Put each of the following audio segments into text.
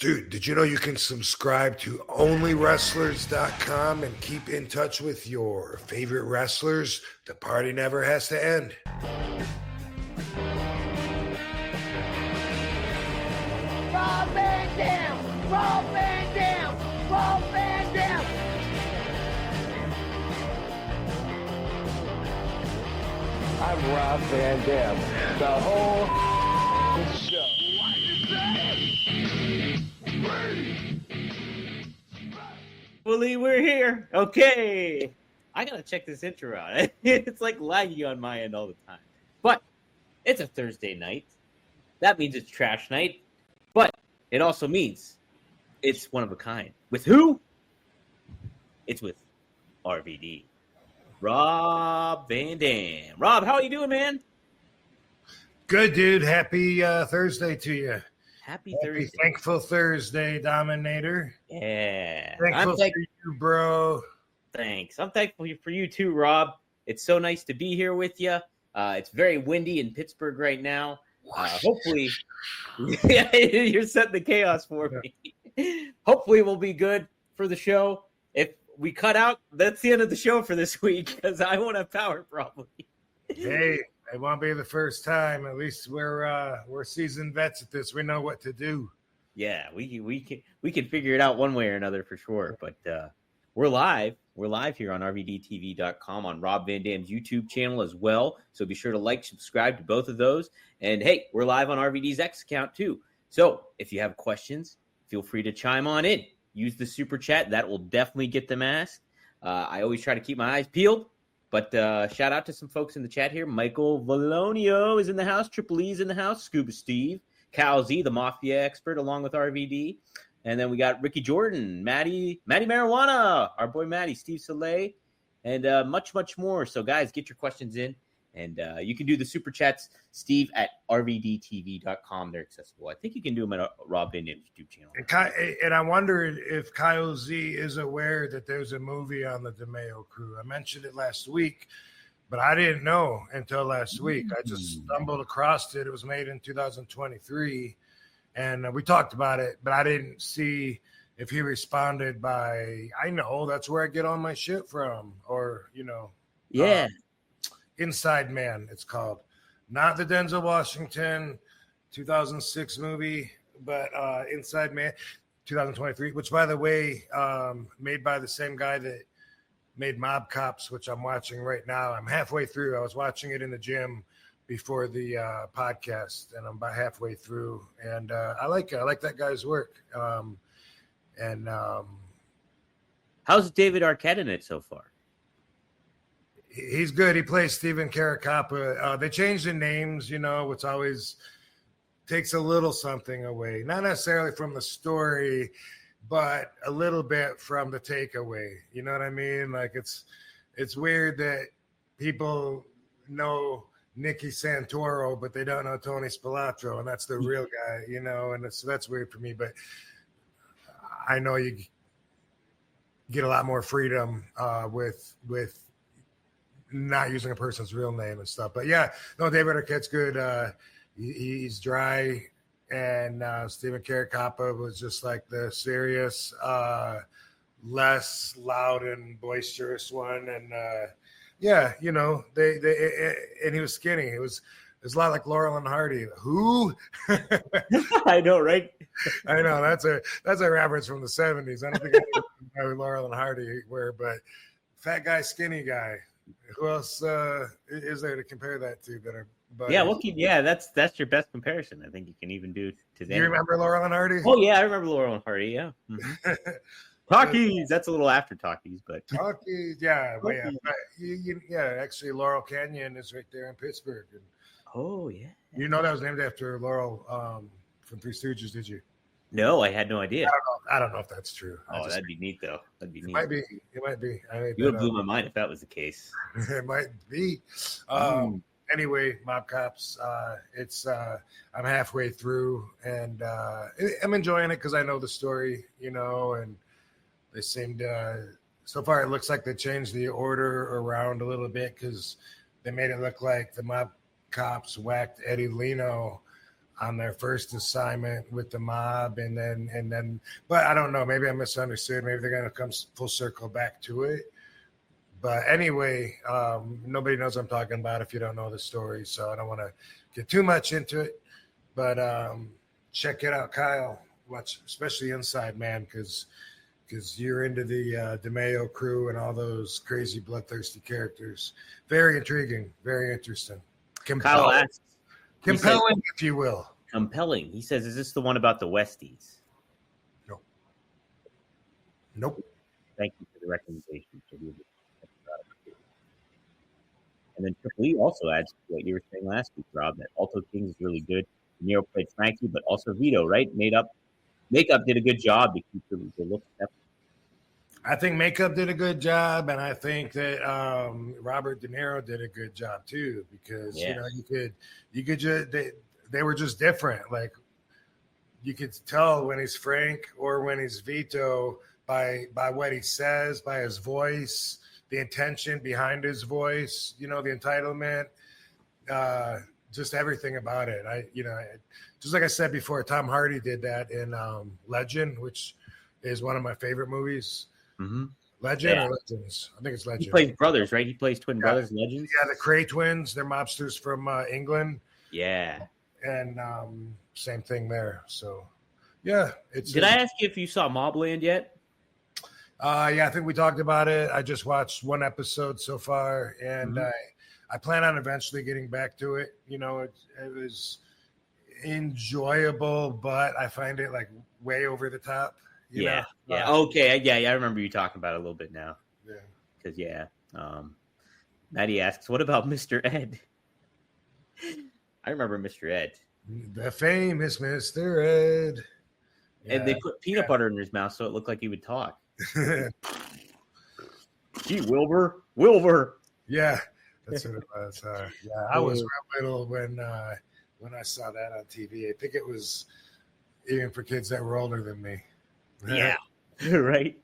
Dude, did you know you can subscribe to onlywrestlers.com and keep in touch with your favorite wrestlers? The party never has to end. Rob Van Dam! Rob Van Dam! Rob Van Dam! I'm Rob Van Dam. The whole show. Fully, we're here. Okay. I gotta check this intro out. It's like laggy on my end all the time. But it's a Thursday night. That means it's trash night. But it also means it's one of a kind. With who? It's with RVD. Rob Van Dam. Rob, how are you doing, man? Good, dude. Happy Thursday to you. Happy Thursday. Thankful Thursday, Dominator. Yeah. Thankful for you, bro. Thanks. I'm thankful for you too, Rob. It's so nice to be here with you. It's very windy in Pittsburgh right now. Hopefully, you're setting the chaos for me. Hopefully, we'll be good for the show. If we cut out, that's the end of the show for this week because I won't have power probably. Hey, it won't be the first time. At least we're seasoned vets at this. We know what to do. Yeah, we can figure it out one way or another for sure. But we're live. We're live here on RVDTV.com on Rob Van Dam's YouTube channel as well. So be sure to like, subscribe to both of those. And hey, we're live on RVD's X account too. So if you have questions, feel free to chime on in. Use the super chat. That will definitely get them asked. I always try to keep my eyes peeled. But shout out to some folks in the chat here. Michael Valonio is in the house. Triple E's in the house. Scuba Steve. Cal Z, the Mafia expert, along with RVD. And then we got Ricky Jordan, Maddie Marijuana, our boy Maddie, Steve Soleil, and much, much more. So, guys, get your questions in. And you can do the super chats, Steve, at rvdtv.com. They're accessible. I think you can do them at Rob Van Dam's YouTube channel. And I wonder if Kyle Z is aware that there's a movie on the DeMeo crew. I mentioned it last week, but I didn't know until last week. I just stumbled across it. It was made in 2023. And we talked about it, but I didn't see if he responded by, I know that's where I get all my shit from, or, Yeah. Inside Man, it's called. Not the Denzel Washington 2006 movie, but Inside Man 2023, which, by the way, made by the same guy that made Mob Cops, which I'm watching right now. I'm halfway through. I was watching it in the gym before the podcast, and I'm about halfway through, and I like it. I like that guy's work. How's David Arquette in it so far? He's good. He plays Steven Caracappa. They changed the names, which always takes a little something away. Not necessarily from the story, but a little bit from the takeaway. You know what I mean? Like it's weird that people know Nicky Santoro, but they don't know Tony Spilatro, and that's the real guy, and so that's weird for me. But I know you get a lot more freedom with not using a person's real name and stuff. But yeah, no, David Arquette's good. He's dry, and Steven Caracappa was just like the serious, less loud and boisterous one, and yeah, they and he was skinny. It was a lot like Laurel and Hardy. Who? I know, right? I know that's a reference from the 70s. I don't think I know who Laurel and Hardy were, but fat guy, skinny guy. Who else is there to compare that to? That's your best comparison. I think you can even do to them. You remember Laurel and Hardy? Oh yeah, I remember Laurel and Hardy. Yeah. Mm-hmm. Talkies. That's a little after Talkies, but Talkies. Yeah, actually, Laurel Canyon is right there in Pittsburgh. And oh yeah. That was named after Laurel from Three Stooges. Did you? No, I had no idea. I don't know if that's true. That'd be neat though. That'd be neat. It might be. You would blow my mind if that was the case. It might be. Anyway, Mob Cops. I'm halfway through, and I'm enjoying it because I know the story, and they seemed so far it looks like they changed the order around a little bit because they made it look like the Mob Cops whacked Eddie Leno on their first assignment with the mob, and then, but I don't know. Maybe I misunderstood. Maybe they're gonna come full circle back to it. But anyway, nobody knows what I'm talking about if you don't know the story, so I don't want to get too much into it. But check it out, Kyle. Watch, especially Inside Man, because you're into the DeMeo crew and all those crazy bloodthirsty characters. Very intriguing, very interesting. Kyle asks, compelling, if you will. Compelling. He says, "Is this the one about the Westies?" Nope. Thank you for the recommendation. And then Triple E also adds to what you were saying last week, Rob, that Alto Kings is really good. Nero played Frankie, but also Vito, right? Makeup did a good job to keep the look separate. I think Makeup did a good job, and I think that Robert De Niro did a good job too, because you know you could just they were just different. Like you could tell when he's Frank or when he's Vito by what he says, by his voice, the intention behind his voice, you know, the entitlement, just everything about it. Just like I said before, Tom Hardy did that in Legend, which is one of my favorite movies. Mm-hmm. Legend or Legends? I think it's Legend. He plays brothers, right? He plays twin brothers, Legends. Yeah, the Cray twins. They're mobsters from England. Yeah. And same thing there. So, yeah. Did I ask you if you saw Mobland yet? Yeah, I think we talked about it. I just watched one episode so far, and I plan on eventually getting back to it. You know, it was enjoyable, but I find it like way over the top. Yeah. Okay. Yeah. I remember you talking about it a little bit now. Yeah. Because Maddie asks, "What about Mr. Ed?" I remember Mr. Ed, the famous Mr. Ed. Yeah. And they put peanut butter in his mouth so it looked like he would talk. Gee, Wilbur. Yeah, that's what it was. Yeah, I was real little when I saw that on TV. I think it was even for kids that were older than me. Yeah, right.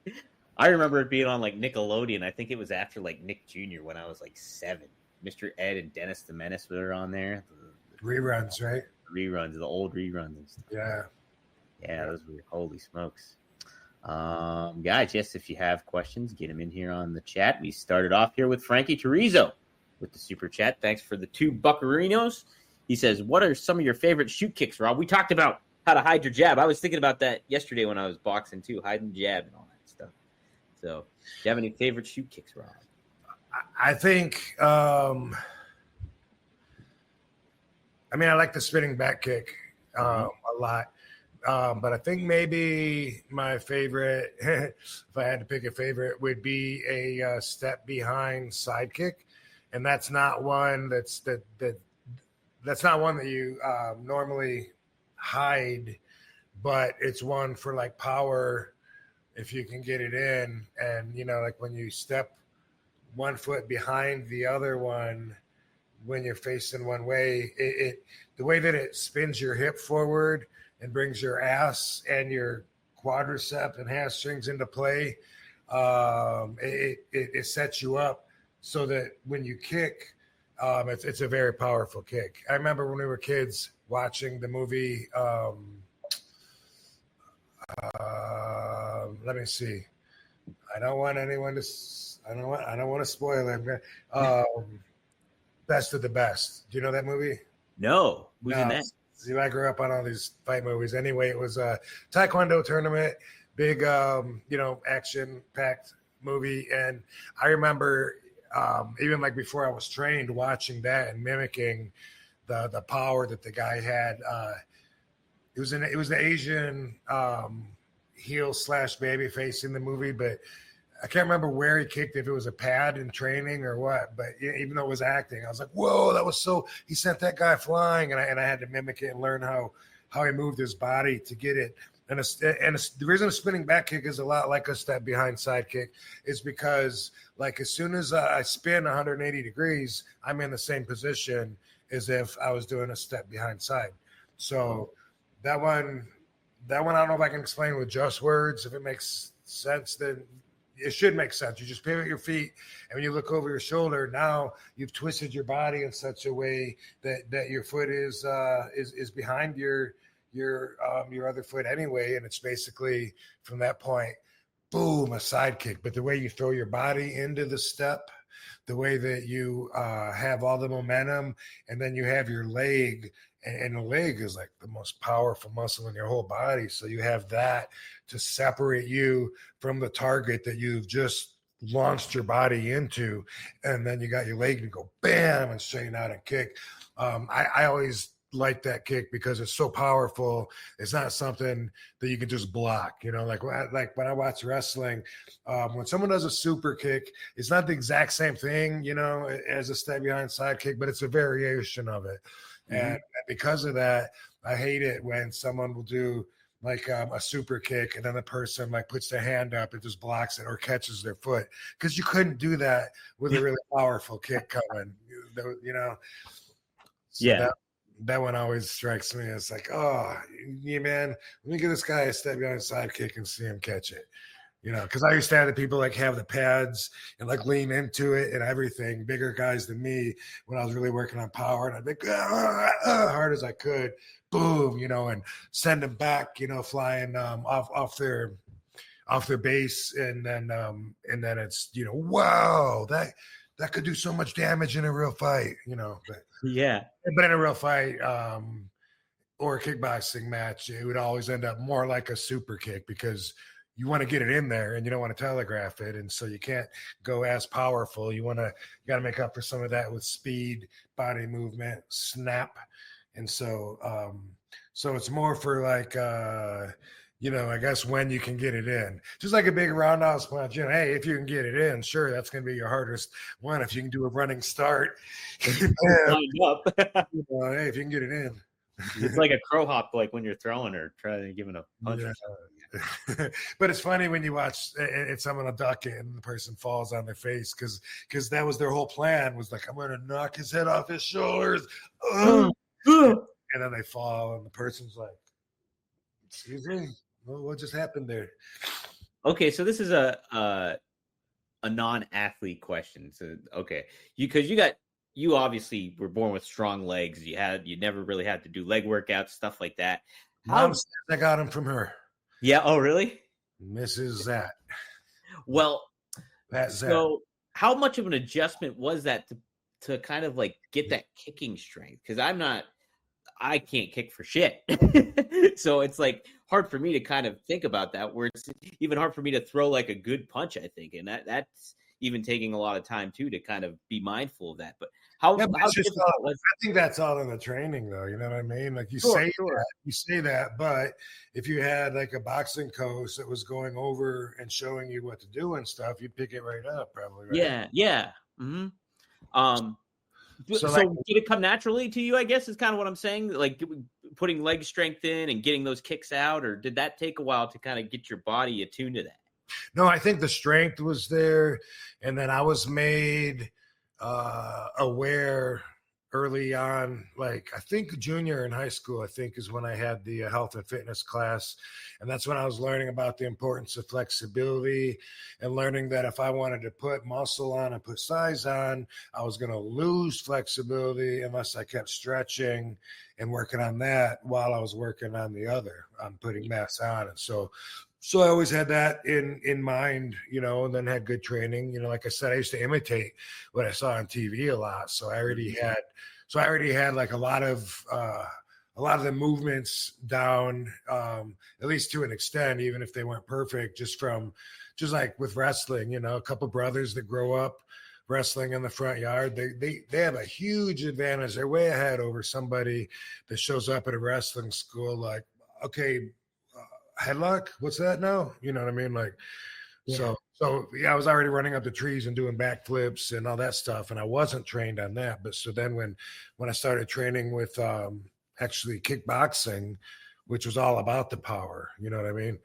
I remember it being on like Nickelodeon. I think it was after like Nick Jr. when I was like 7. Mr. Ed and Dennis the Menace were on there. Reruns, right? Reruns, the old reruns and stuff. Yeah, those were holy smokes. Guys, yes, if you have questions, get them in here on the chat. We started off here with Frankie Terizo with the super chat. Thanks for the 2 buccarinos. He says, "What are some of your favorite shoot kicks, Rob?" We talked about how to hide your jab. I was thinking about that yesterday when I was boxing too, hiding jab and all that stuff. So, do you have any favorite shoot kicks, Rob? I think, I like the spinning back kick a lot. But I think maybe my favorite, if I had to pick a favorite, would be a step behind side kick, and that's not one that's not one that you normally hide, but it's one for like power if you can get it in, and you know, like when you step one foot behind the other one when you're facing one way, it the way that it spins your hip forward and brings your ass and your quadricep and hamstrings into play. It sets you up so that when you kick, it's a very powerful kick. I remember when we were kids watching the movie. Let me see. I don't want anyone to. I don't want to spoil it. Best of the Best. Do you know that movie? No. Who's in that? See, I grew up on all these fight movies. Anyway, it was a Taekwondo tournament, big, action-packed movie. And I remember even like before I was trained, watching that and mimicking the power that the guy had. It was the Asian heel / baby face in the movie, but I can't remember where he kicked, if it was a pad in training or what, but even though it was acting, I was like, whoa, that was so, he sent that guy flying, and I had to mimic it and learn how he moved his body to get it. And the reason a spinning back kick is a lot like a step behind side kick is because, like, as soon as I spin 180 degrees, I'm in the same position as if I was doing a step behind side. So that one, I don't know if I can explain with just words. If it makes sense, then it should make sense. You just pivot your feet, and when you look over your shoulder, now you've twisted your body in such a way that your foot is behind your other foot anyway, and it's basically from that point, boom, a side kick. But the way you throw your body into the step, the way that you have all the momentum, and then you have your leg, and the leg is like the most powerful muscle in your whole body. So you have that to separate you from the target that you've just launched your body into. And then you got your leg to go bam and straighten out and kick. I always like that kick because it's so powerful. It's not something that you can just block, like when I watch wrestling, when someone does a super kick, it's not the exact same thing, as a step behind side kick, but it's a variation of it. And because of that, I hate it when someone will do like a super kick and then the person like puts their hand up and just blocks it or catches their foot, because you couldn't do that with a really powerful kick coming, So that one always strikes me as like, oh, yeah, man, let me give this guy a step behind side kick and see him catch it. Because I used to have the people like have the pads and like lean into it and everything, bigger guys than me when I was really working on power. And I'd be hard as I could, boom, and send them back, flying off their base. And then it's, wow, that could do so much damage in a real fight, but in a real fight or a kickboxing match, it would always end up more like a super kick because you want to get it in there and you don't want to telegraph it. And so you can't go as powerful. You got to make up for some of that with speed, body movement, snap. And so it's more for like, I guess when you can get it in, just like a big roundhouse punch, hey, if you can get it in, sure, that's going to be your hardest one. If you can do a running start, hey, if you can get it in. It's like a crow hop, like when you're throwing or trying to give it a punch. Yeah. But it's funny when you watch and someone will duck it and the person falls on their face because that was their whole plan, was like, I'm going to knock his head off his shoulders. And then they fall and the person's like, excuse me, what just happened there? Okay, so this is a non-athlete question. So you obviously were born with strong legs. You never really had to do leg workouts, stuff like that. Mom says I got him from her. Yeah. Oh, really? Mrs. Zat. Well, that's so how much of an adjustment was that to kind of like get that kicking strength? Because I can't kick for shit. So it's like hard for me to kind of think about that, where it's even hard for me to throw like a good punch, I think. And that's even taking a lot of time too, to kind of be mindful of that. But how difficult was it? I think that's all in the training though. You know what I mean? Like you say that, but if you had like a boxing coach that was going over and showing you what to do and stuff, you'd pick it right up probably. Right? Yeah. Mm-hmm. So did it come naturally to you, I guess, is kind of what I'm saying? Like putting leg strength in and getting those kicks out, or did that take a while to kind of get your body attuned to that? No, I think the strength was there. And then I was made aware early on, like I think junior in high school, I think is when I had the health and fitness class. And that's when I was learning about the importance of flexibility and learning that if I wanted to put muscle on and put size on, I was going to lose flexibility unless I kept stretching and working on that while I was working on the other, on putting mass on. And so I always had that in mind, and then had good training. Like I said, I used to imitate what I saw on TV a lot. So I already had like a lot of the movements down, at least to an extent, even if they weren't perfect, just like with wrestling, a couple brothers that grow up wrestling in the front yard, they have a huge advantage. They're way ahead over somebody that shows up at a wrestling school like, okay, headlock, what's that now? You know what I mean? Like, yeah. So I was already running up the trees and doing backflips and all that stuff, and I wasn't trained on that. But so then when I started training with actually kickboxing, which was all about the power, you know what I mean?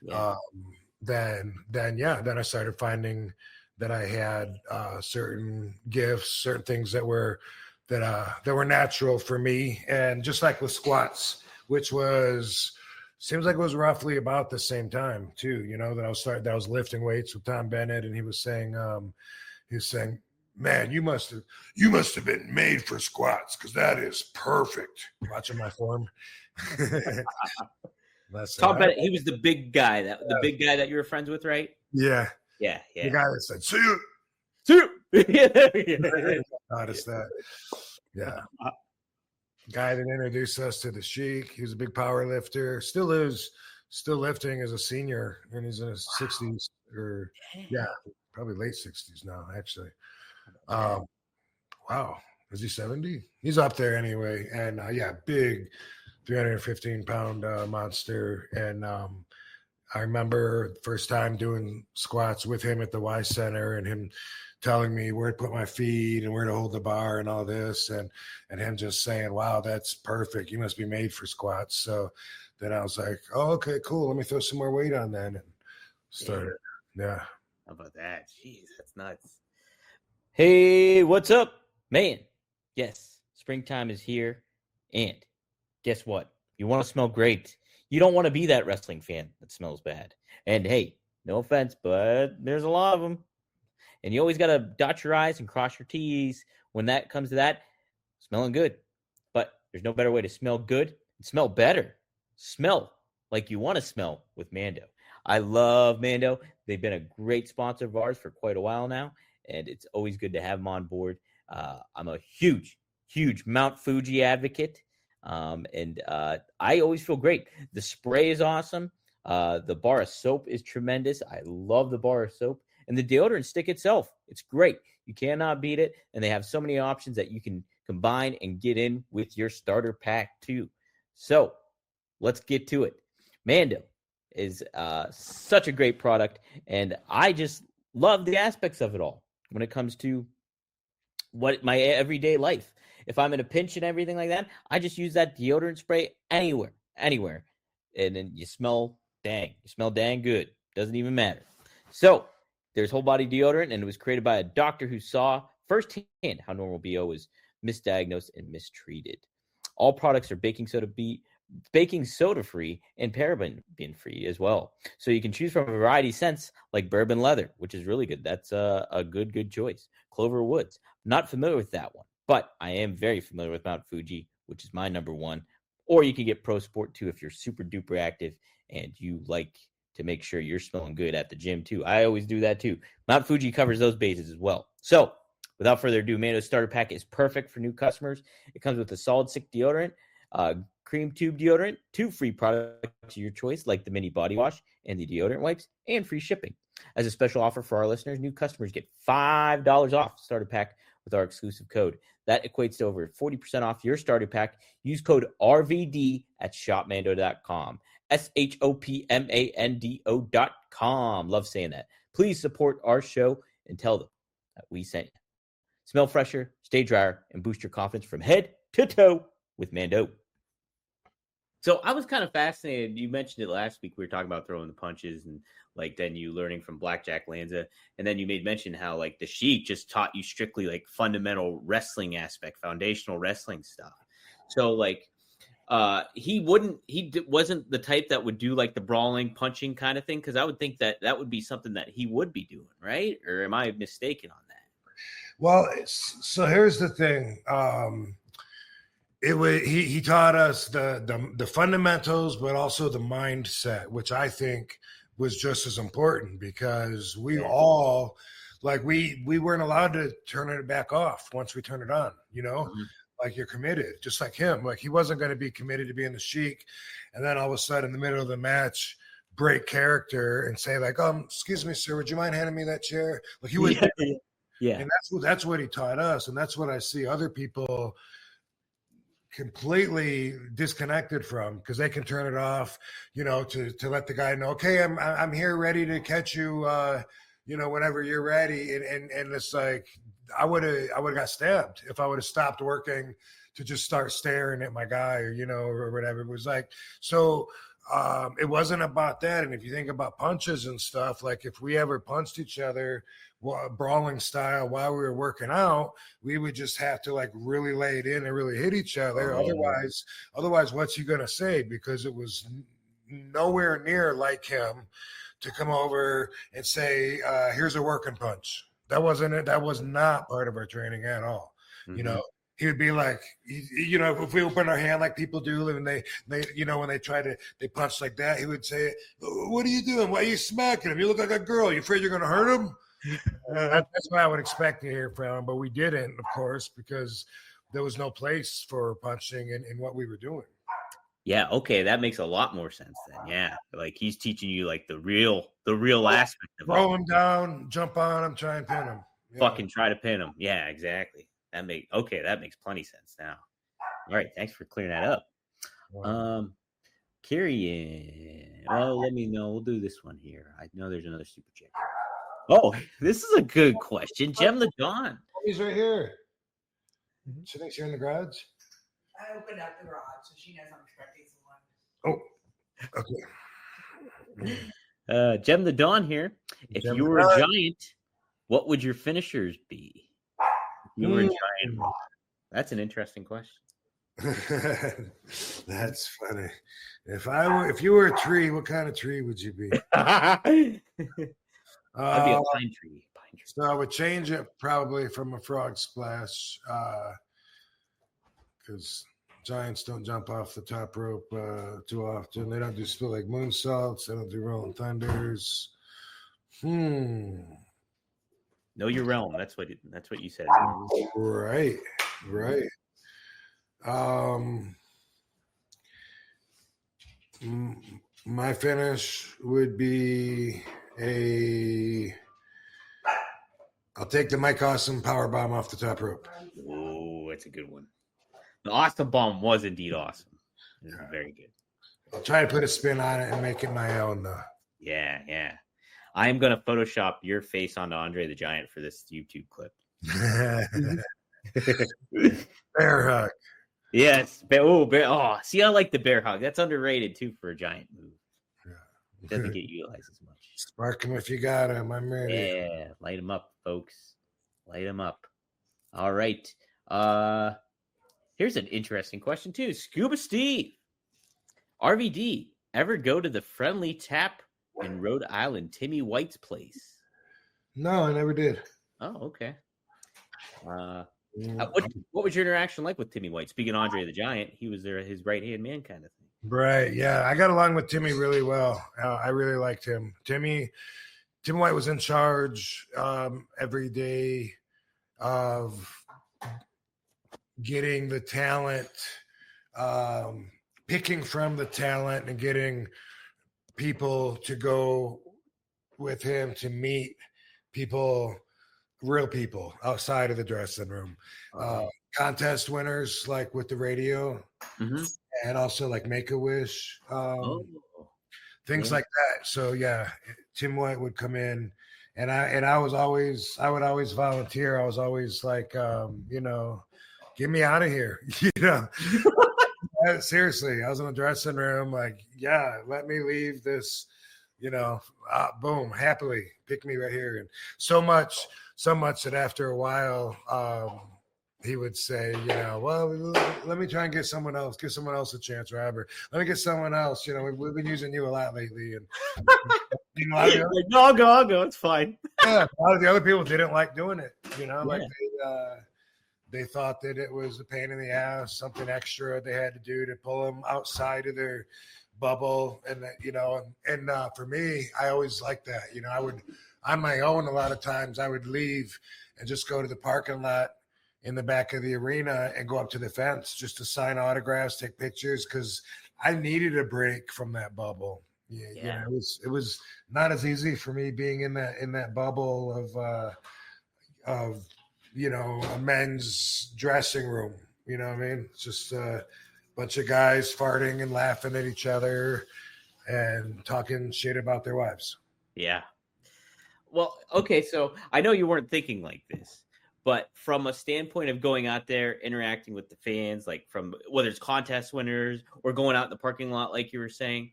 Yeah. Then I started finding that I had certain gifts, certain things that were natural for me, and just like with squats, which was seems like it was roughly about the same time too, that I was lifting weights with Tom Bennett, and he was saying, man, you must have been made for squats, because that is perfect. Watching my form. Tom Bennett, he was the big guy the big guy that you were friends with, right? Yeah. Yeah. The guy that said, "See you." Noticed that. Yeah. Guy that introduced us to the Sheik. He was a big power lifter. Still is. Still lifting as a senior, and he's in his 60s, or probably late 60s now, actually. Wow. Is he 70? He's up there anyway. And big 315-pound monster. And I remember the first time doing squats with him at the Y Center, and him telling me where to put my feet and where to hold the bar and all this, and him just saying, wow, that's perfect. You must be made for squats. So then I was like, oh, okay, cool. Let me throw some more weight on then, and started. Yeah. How about that? Jeez, that's nuts. Hey, what's up, man? Yes, springtime is here. And guess what? You want to smell great. You don't want to be that wrestling fan that smells bad. And hey, no offense, but there's a lot of them. And you always got to dot your I's and cross your T's when that comes to that. Smelling good. But there's no better way to smell good and smell better. Smell like you want to smell with Mando. I love Mando. They've been a great sponsor of ours for quite a while now, and it's always good to have them on board. I'm a huge Mount Fuji advocate, and I always feel great. The spray is awesome. The bar of soap is tremendous. I love the bar of soap. And the deodorant stick itself, it's great. You cannot beat it, and they have so many options that you can combine and get in with your starter pack too. So let's get to it. Mando is such a great product, and I just love the aspects of it all when it comes to what my everyday life. If I'm in a pinch and everything like that, I just use that deodorant spray anywhere, and then you smell dang good. Doesn't even matter. So there's whole body deodorant, and it was created by a doctor who saw firsthand how normal BO was misdiagnosed and mistreated. All products are baking soda free and paraben free as well. So you can choose from a variety of scents like bourbon leather, which is really good. That's a good choice. Clover Woods. Not familiar with that one, but I am very familiar with Mount Fuji, which is my number one. Or you can get Pro Sport too if you're super duper active and you like to make sure you're smelling good at the gym too. I always do that too. Mount Fuji covers those bases as well. So without further ado, Mando's starter pack is perfect for new customers. It comes with a solid stick deodorant, cream tube deodorant, 2 free products of your choice, like the mini body wash and the deodorant wipes, and free shipping. As a special offer for our listeners, new customers get $5 off starter pack with our exclusive code. That equates to over 40% off your starter pack. Use code RVD at shopmando.com. SHOPMANDO.com. Love saying that. Please support our show and tell them that we sent you. Smell fresher, stay drier, and boost your confidence from head to toe with Mando. So I was kind of fascinated. You mentioned it last week. We were talking about throwing the punches and then you learning from Blackjack Lanza. And then you made mention how the Sheik just taught you strictly fundamental wrestling aspect, foundational wrestling stuff. So he wasn't the type that would do the brawling, punching kind of thing. Cause I would think that would be something that he would be doing. Right. Or am I mistaken on that? Well, so here's the thing. He taught us the fundamentals, but also the mindset, which I think was just as important, because we all we weren't allowed to turn it back off once we turn it on, mm-hmm. You're committed, just like him. He wasn't going to be committed to being the Sheik, and then all of a sudden in the middle of the match break character and say excuse me, sir, would you mind handing me that chair? He would. Yeah. And that's what he taught us, and that's what I see other people completely disconnected from, because they can turn it off, to let the guy know, okay, I'm here ready to catch you, whenever you're ready. And it's I would have got stabbed if I would have stopped working to just start staring at my guy, or whatever. It was so it wasn't about that. And if you think about punches and stuff, if we ever punched each other brawling style while we were working out, we would just have to really lay it in and really hit each other. Otherwise, what's he gonna say? Because it was nowhere near like him to come over and say, here's a working punch. That wasn't it. That was not part of our training at all. Mm-hmm. You know, he would be like, you know, if we open our hand like people do, and they, you know, when they punch like that, he would say, what are you doing? Why are you smacking him? You look like a girl. You afraid you're going to hurt him? That's what I would expect to hear from him, but we didn't, of course, because there was no place for punching in what we were doing. Yeah, okay, that makes a lot more sense then. Yeah, like he's teaching you like the real aspect of Throw him down, jump on him, try and pin him. Yeah. Fucking try to pin him. Yeah, exactly. That makes plenty sense now. All right, thanks for clearing that up. Wow. Carrie, well, let me know. We'll do this one here. I know there's another super chat. Oh, this is a good question. Gem the Dawn. He's right here. She thinks you're in the garage. I opened up the garage, so she knows I'm expecting someone. Oh, okay. Gem the Dawn here. If you were a giant, what would your finishers be? If you were a giant. That's an interesting question. That's funny. If you were a tree, what kind of tree would you be? I'd be a pine tree. So I would change it probably from a frog splash, because giants don't jump off the top rope too often. They don't do spill like moonsaults. They don't do rolling thunders. Know your realm. That's what you said. Right. My finish would be I'll take the Mike Awesome power bomb off the top rope. Oh, that's a good one. The Awesome bomb was indeed awesome. It was very good. I'll try to put a spin on it and make it my own, though. Yeah. I am going to Photoshop your face onto Andre the Giant for this YouTube clip. Bear hug. Yes. Oh, see, I like the bear hug. That's underrated, too, for a giant move. Yeah. It doesn't get utilized as much. Spark him if you got him. I'm ready. Yeah. Light him up, folks. Light him up. All right. Here's an interesting question, too. Scuba Steve. RVD, ever go to the Friendly Tap in Rhode Island, Timmy White's place? No, I never did. Oh, okay. What was your interaction like with Timmy White? Speaking of Andre the Giant, he was there, his right-hand man kind of thing. Right, yeah. I got along with Timmy really well. I really liked him. Timmy White was in charge every day of getting the talent, picking from the talent and getting people to go with him to meet people, real people outside of the dressing room. Contest winners like with the radio, and also like Make-A-Wish, things like that. So yeah, Tim White would come in, and I would always volunteer. I was always like, get me out of here, Seriously, I was in the dressing room, like, yeah, let me leave this, boom, happily pick me right here. And so much that after a while, he would say, well, let me try and give someone else a chance, Robert. Let me get someone else. We've been using you a lot lately, and no, I'll go. It's fine. Yeah, a lot of the other people didn't like doing it. Like they thought that it was a pain in the ass, something extra they had to do to pull them outside of their bubble, and that, for me, I always liked that. I would, on my own, a lot of times I would leave and just go to the parking lot in the back of the arena and go up to the fence just to sign autographs, take pictures, because I needed a break from that bubble. Yeah. It was not as easy for me being in that bubble of a men's dressing room. You know what I mean? It's just a bunch of guys farting and laughing at each other and talking shit about their wives. Yeah. Well, okay, so I know you weren't thinking like this, but from a standpoint of going out there, interacting with the fans, like from whether it's contest winners or going out in the parking lot, like you were saying,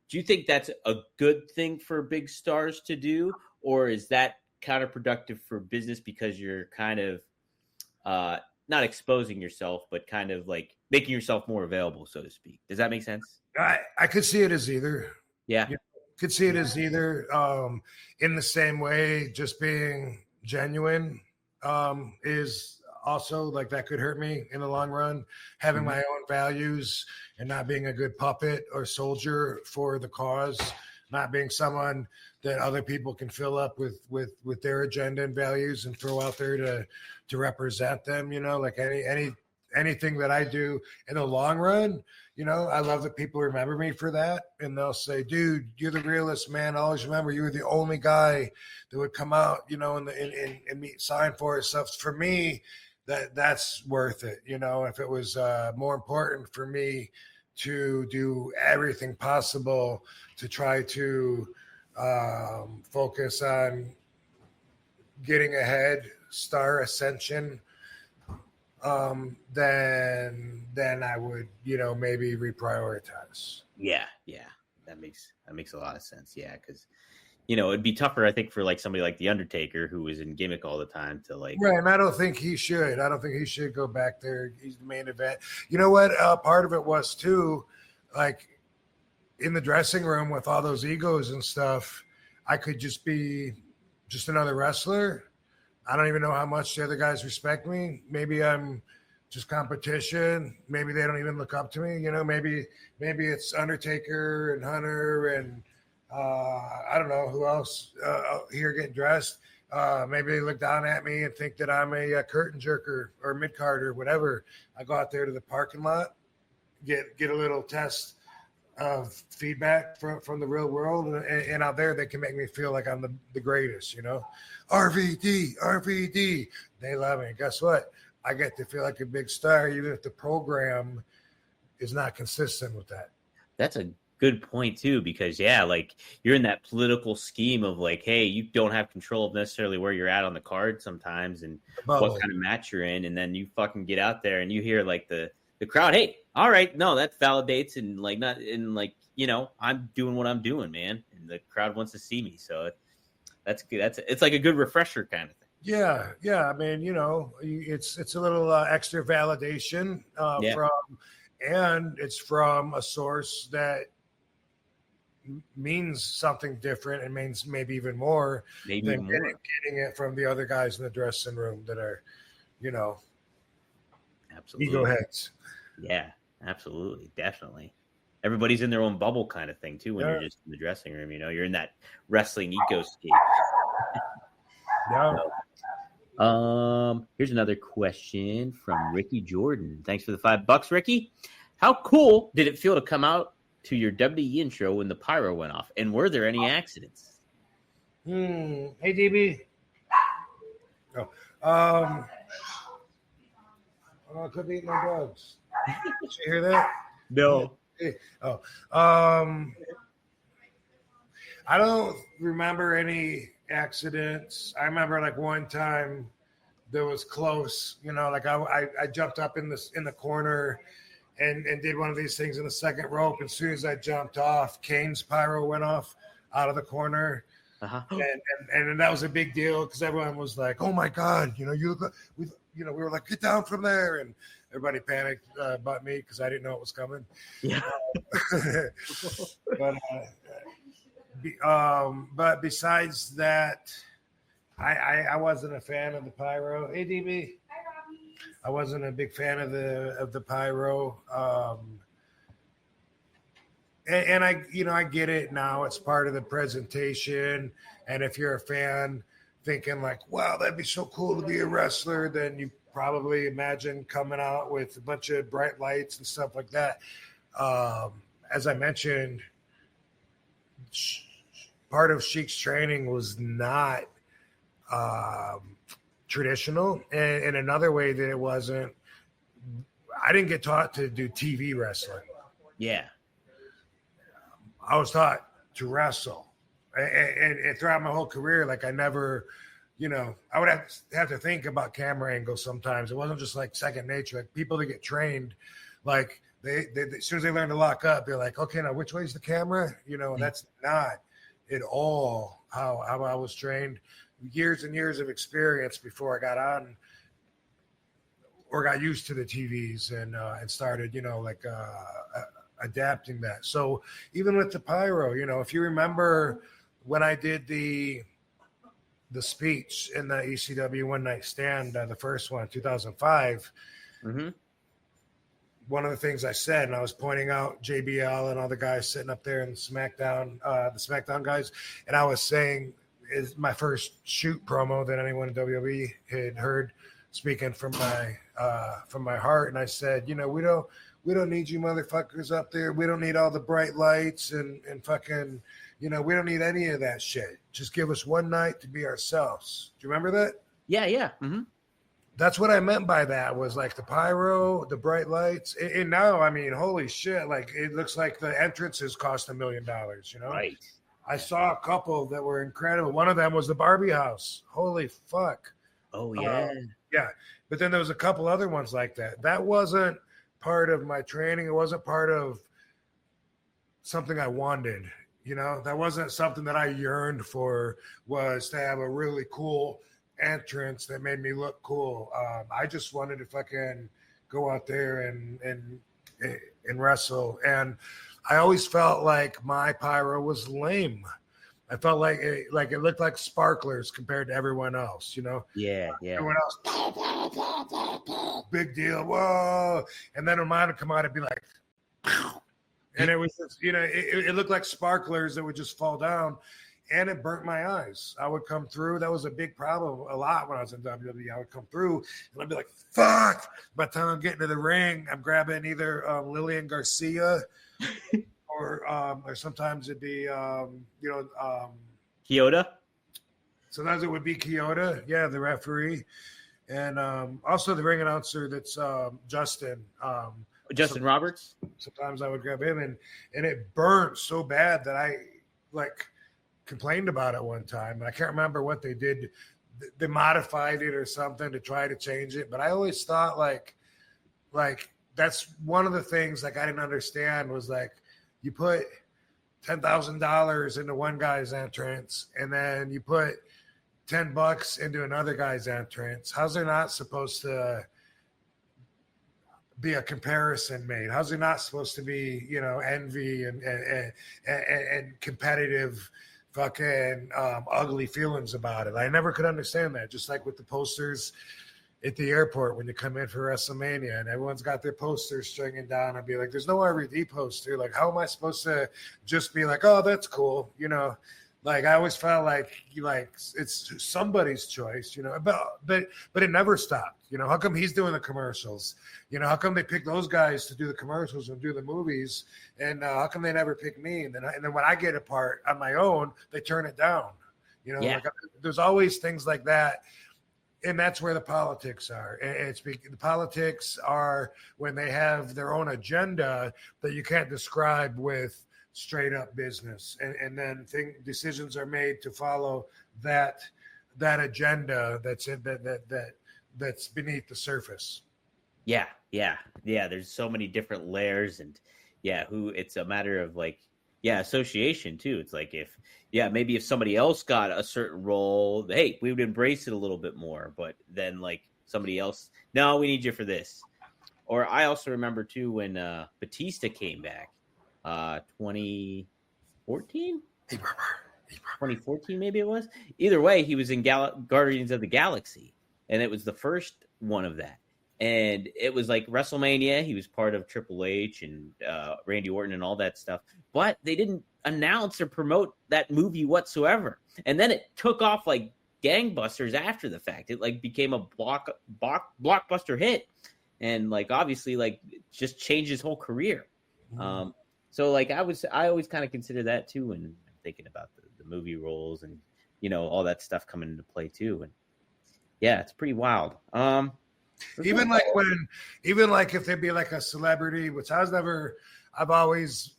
do you think that's a good thing for big stars to do? Or is that counterproductive for business because you're kind of not exposing yourself, but kind of like making yourself more available, so to speak. Does that make sense? I could see it as either. Yeah. Could see it as either in the same way, just being genuine is also like that could hurt me in the long run. Having my own values and not being a good puppet or soldier for the cause, not being someone that other people can fill up with their agenda and values and throw out there to represent them. Like anything that I do in the long run, I love that people remember me for that. And they'll say, dude, you're the realest, man. Always remember you were the only guy that would come out, and meet, sign for it. Stuff for me, that's worth it. If it was more important for me to do everything possible to try to focus on getting ahead, star ascension, then I would, maybe reprioritize. Yeah. That makes a lot of sense. Yeah, because it'd be tougher, I think, for like somebody like the Undertaker who was in gimmick all the time to like. Right, and I don't think he should. I don't think he should go back there. He's the main event. You know what? Part of it was too, like in the dressing room with all those egos and stuff. I could just be just another wrestler. I don't even know how much the other guys respect me. Maybe I'm just competition. Maybe they don't even look up to me. Maybe it's Undertaker and Hunter and I don't know who else here getting dressed. Maybe they look down at me and think that I'm a curtain jerker or mid-card or whatever. I go out there to the parking lot, get a little test of feedback from the real world, and out there they can make me feel like I'm the greatest. RVD, they love me. Guess what? I get to feel like a big star, even if the program is not consistent with that. That's a good point too, because like you're in that political scheme of like, hey, you don't have control of necessarily where you're at on the card sometimes and what kind of match you're in, and then you fucking get out there and you hear like the crowd, hey, all right, no, that validates, and like not in like, I'm doing what I'm doing, man, and the crowd wants to see me, so that's good. It's like a good refresher kind of thing. Yeah. I mean, it's a little extra validation and it's from a source that means something different and means maybe even more than getting it from the other guys in the dressing room that are, absolutely ego heads. Yeah, absolutely, definitely. Everybody's in their own bubble kind of thing too when you're just in the dressing room. You're in that wrestling ecoscape. Yeah. Here's another question from Ricky Jordan. Thanks for the $5, Ricky. How cool did it feel to come out to your WWE intro when the pyro went off? And were there any accidents? Hey, DB. I could be eating my drugs. Did you hear that? No. Hey. I don't remember any accidents. I remember like one time that was close, like I jumped up in the corner and did one of these things in the second rope. And as soon as I jumped off, Kane's pyro went off out of the corner. Uh-huh. And that was a big deal because everyone was like, "Oh my God, you look." We were like, "Get down from there," and everybody panicked but me because I didn't know it was coming. Yeah. But besides that, I wasn't a fan of the pyro. Hey, DB. Hi, Robbie. I wasn't a big fan of the pyro. And I get it now. It's part of the presentation. And if you're a fan thinking like, wow, that'd be so cool to be a wrestler, then you probably imagine coming out with a bunch of bright lights and stuff like that. As I mentioned, part of Sheik's training was not traditional. And in another way that it wasn't, I didn't get taught to do TV wrestling. Yeah. I was taught to wrestle, and throughout my whole career, like I never, I would have to think about camera angles sometimes. It wasn't just like second nature. Like people that get trained, like they as soon as they learn to lock up, they're like, okay, now which way is the camera? That's not at all how I was trained. Years and years of experience before I got on or got used to the TVs and started, adapting that. So even with the pyro, if you remember when I did the speech in the ECW One Night Stand, the first one, 2005, one of the things I said, and I was pointing out JBL and all the guys sitting up there in SmackDown, the SmackDown guys, and I was saying is my first shoot promo that anyone in WWE had heard, speaking from my heart, and I said, we don't need you motherfuckers up there. We don't need all the bright lights and fucking, we don't need any of that shit. Just give us one night to be ourselves. Do you remember that? Yeah. That's what I meant by that, was like the pyro, the bright lights. And now, I mean, holy shit, like it looks like the entrances cost $1 million, Right. I saw a couple that were incredible. One of them was the Barbie house. Holy fuck. Oh, yeah. Yeah. But then there was a couple other ones like that. That wasn't part of my training. It wasn't part of something I wanted. That wasn't something that I yearned for, was to have a really cool entrance that made me look cool. I just wanted to fucking go out there and wrestle. And I always felt like my pyro was lame. I felt like it looked like sparklers compared to everyone else, Yeah. Everyone else, big deal, whoa. And then when mine would come out, it'd be like, and it was just, it looked like sparklers that would just fall down. And it burnt my eyes. I would come through. That was a big problem a lot when I was in WWE. I would come through and I'd be like, fuck. By the time I'm getting to the ring, I'm grabbing either Lillian Garcia or sometimes it'd be, Kyoto? Sometimes it would be Kyoto. Yeah, the referee. And also the ring announcer that's Justin. Justin Roberts? Sometimes I would grab him. And it burnt so bad that I, complained about it one time. I can't remember what they did. They modified it or something to try to change it. But I always thought like that's one of the things I didn't understand was you put $10,000 into one guy's entrance and then you put $10 into another guy's entrance. How's there not supposed to be a comparison made? How's there not supposed to be, envy and competitive fucking ugly feelings about it? I never could understand that. Just like with the posters at the airport when you come in for WrestleMania and everyone's got their posters stringing down, I'd be like, there's no RVD poster. How am I supposed to just be like, oh, that's cool? I always felt like it's somebody's choice, but it never stopped. How come he's doing the commercials? How come they pick those guys to do the commercials and do the movies? And how come they never pick me? And then when I get a part on my own, they turn it down. There's always things like that. And that's where the politics are. The politics are when they have their own agenda that you can't describe with straight up business. And then decisions are made to follow that agenda that's beneath the surface. Yeah. There's so many different layers, and it's a matter of association too. It's like maybe if somebody else got a certain role, hey, we would embrace it a little bit more. But then somebody else, no, we need you for this. Or I also remember too when Batista came back, 2014, 2014 maybe it was. Either way, he was in Guardians of the Galaxy, and it was the first one of that. And it was like WrestleMania. He was part of Triple H and Randy Orton and all that stuff. But they didn't announce or promote that movie whatsoever. And then it took off like gangbusters after the fact. It became a blockbuster hit. And obviously just changed his whole career. So I always kind of consider that too when I'm thinking about the movie roles and, all that stuff coming into play too. And yeah, it's pretty wild. Even if they'd be a celebrity, which I've always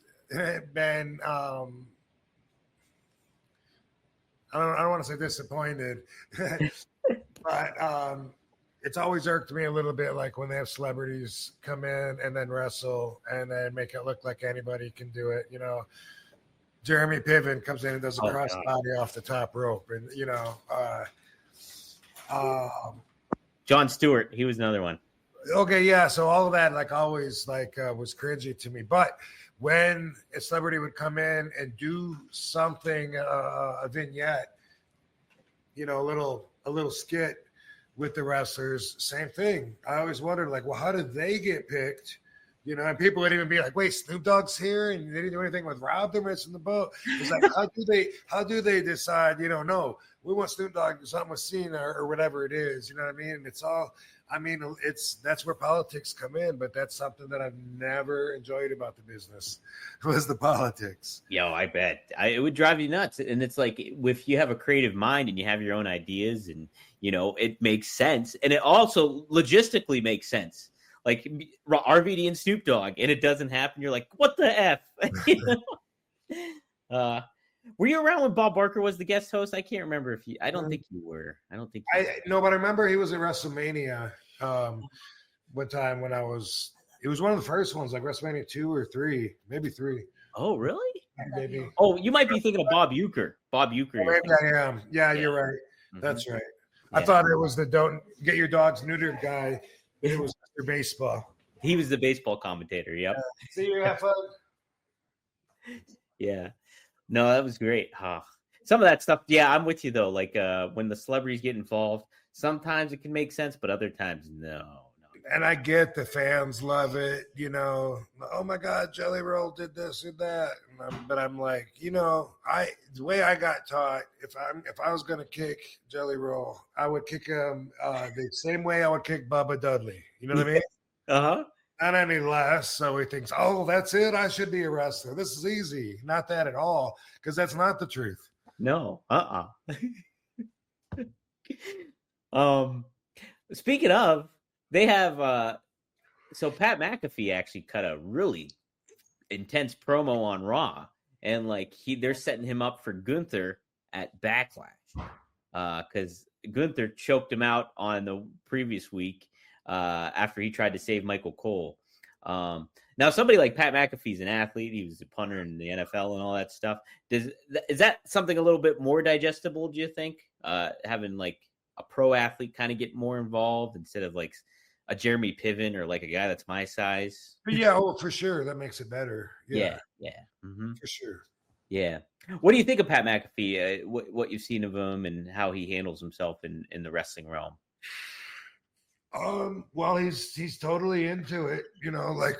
been, I don't want to say disappointed, but it's always irked me a little bit when they have celebrities come in and then wrestle and then make it look like anybody can do it. Jeremy Piven comes in and does a crossbody off the top rope, and Jon Stewart, he was another one. Okay, yeah. So all of that, like, always, like, was cringy to me. But when a celebrity would come in and do something, a vignette, you know, a little skit with the wrestlers, same thing. I always wondered, like, well, how did they get picked? You know, and people would even be like, "Wait, Snoop Dogg's here, and they didn't do anything with Rob. They're missing the boat." It's like, how do they decide? You know, no, we want Snoop Dogg to do something with Cena or whatever it is. You know what I mean? And it's all. I mean, that's where politics come in, but that's something that I've never enjoyed about the business was the politics. Yo, I bet it would drive you nuts. And it's like, if you have a creative mind and you have your own ideas, and you know, it makes sense, and it also logistically makes sense. Like RVD and Snoop Dogg, and it doesn't happen. You're like, what the F? You know? Were you around when Bob Barker was the guest host? I can't remember if you. I don't think you were. I don't think. No, but I remember he was at WrestleMania one time when it was one of the first ones, like WrestleMania 2 or 3, maybe 3. Oh, really? Maybe. Oh, you might be thinking of Bob Uecker. Bob Uecker. Oh, maybe I am. Yeah, you're right. That's right. I thought it was the don't get your dogs neutered guy, but it was Mr. Baseball. He was the baseball commentator. Yep. See you, have fun. Yeah. No, that was great. Some of that stuff. Yeah, I'm with you though. Like when the celebrities get involved, sometimes it can make sense, but other times, no. And I get the fans love it, you know. Oh my God, Jelly Roll did this or that, but I'm like, you know, the way I got taught, if I was gonna kick Jelly Roll, I would kick him the same way I would kick Bubba Dudley. You know what I mean? Not any less. So he thinks, oh, that's it. I should be a wrestler. This is easy. Not that at all, because that's not the truth. No. Speaking of, they have so Pat McAfee actually cut a really intense promo on Raw, and like they're setting him up for Gunther at Backlash, because Gunther choked him out on the previous week after he tried to save Michael Cole. Now somebody like Pat McAfee's an athlete. He was a punter in the NFL and all that stuff. Is that something a little bit more digestible, do you think? Having like a pro athlete kind of get more involved instead of like a Jeremy Piven or like a guy that's my size? Yeah, for sure. That makes it better. Yeah. For sure. Yeah. What do you think of Pat McAfee? What you've seen of him and how he handles himself in the wrestling realm? Well, he's totally into it. You know, like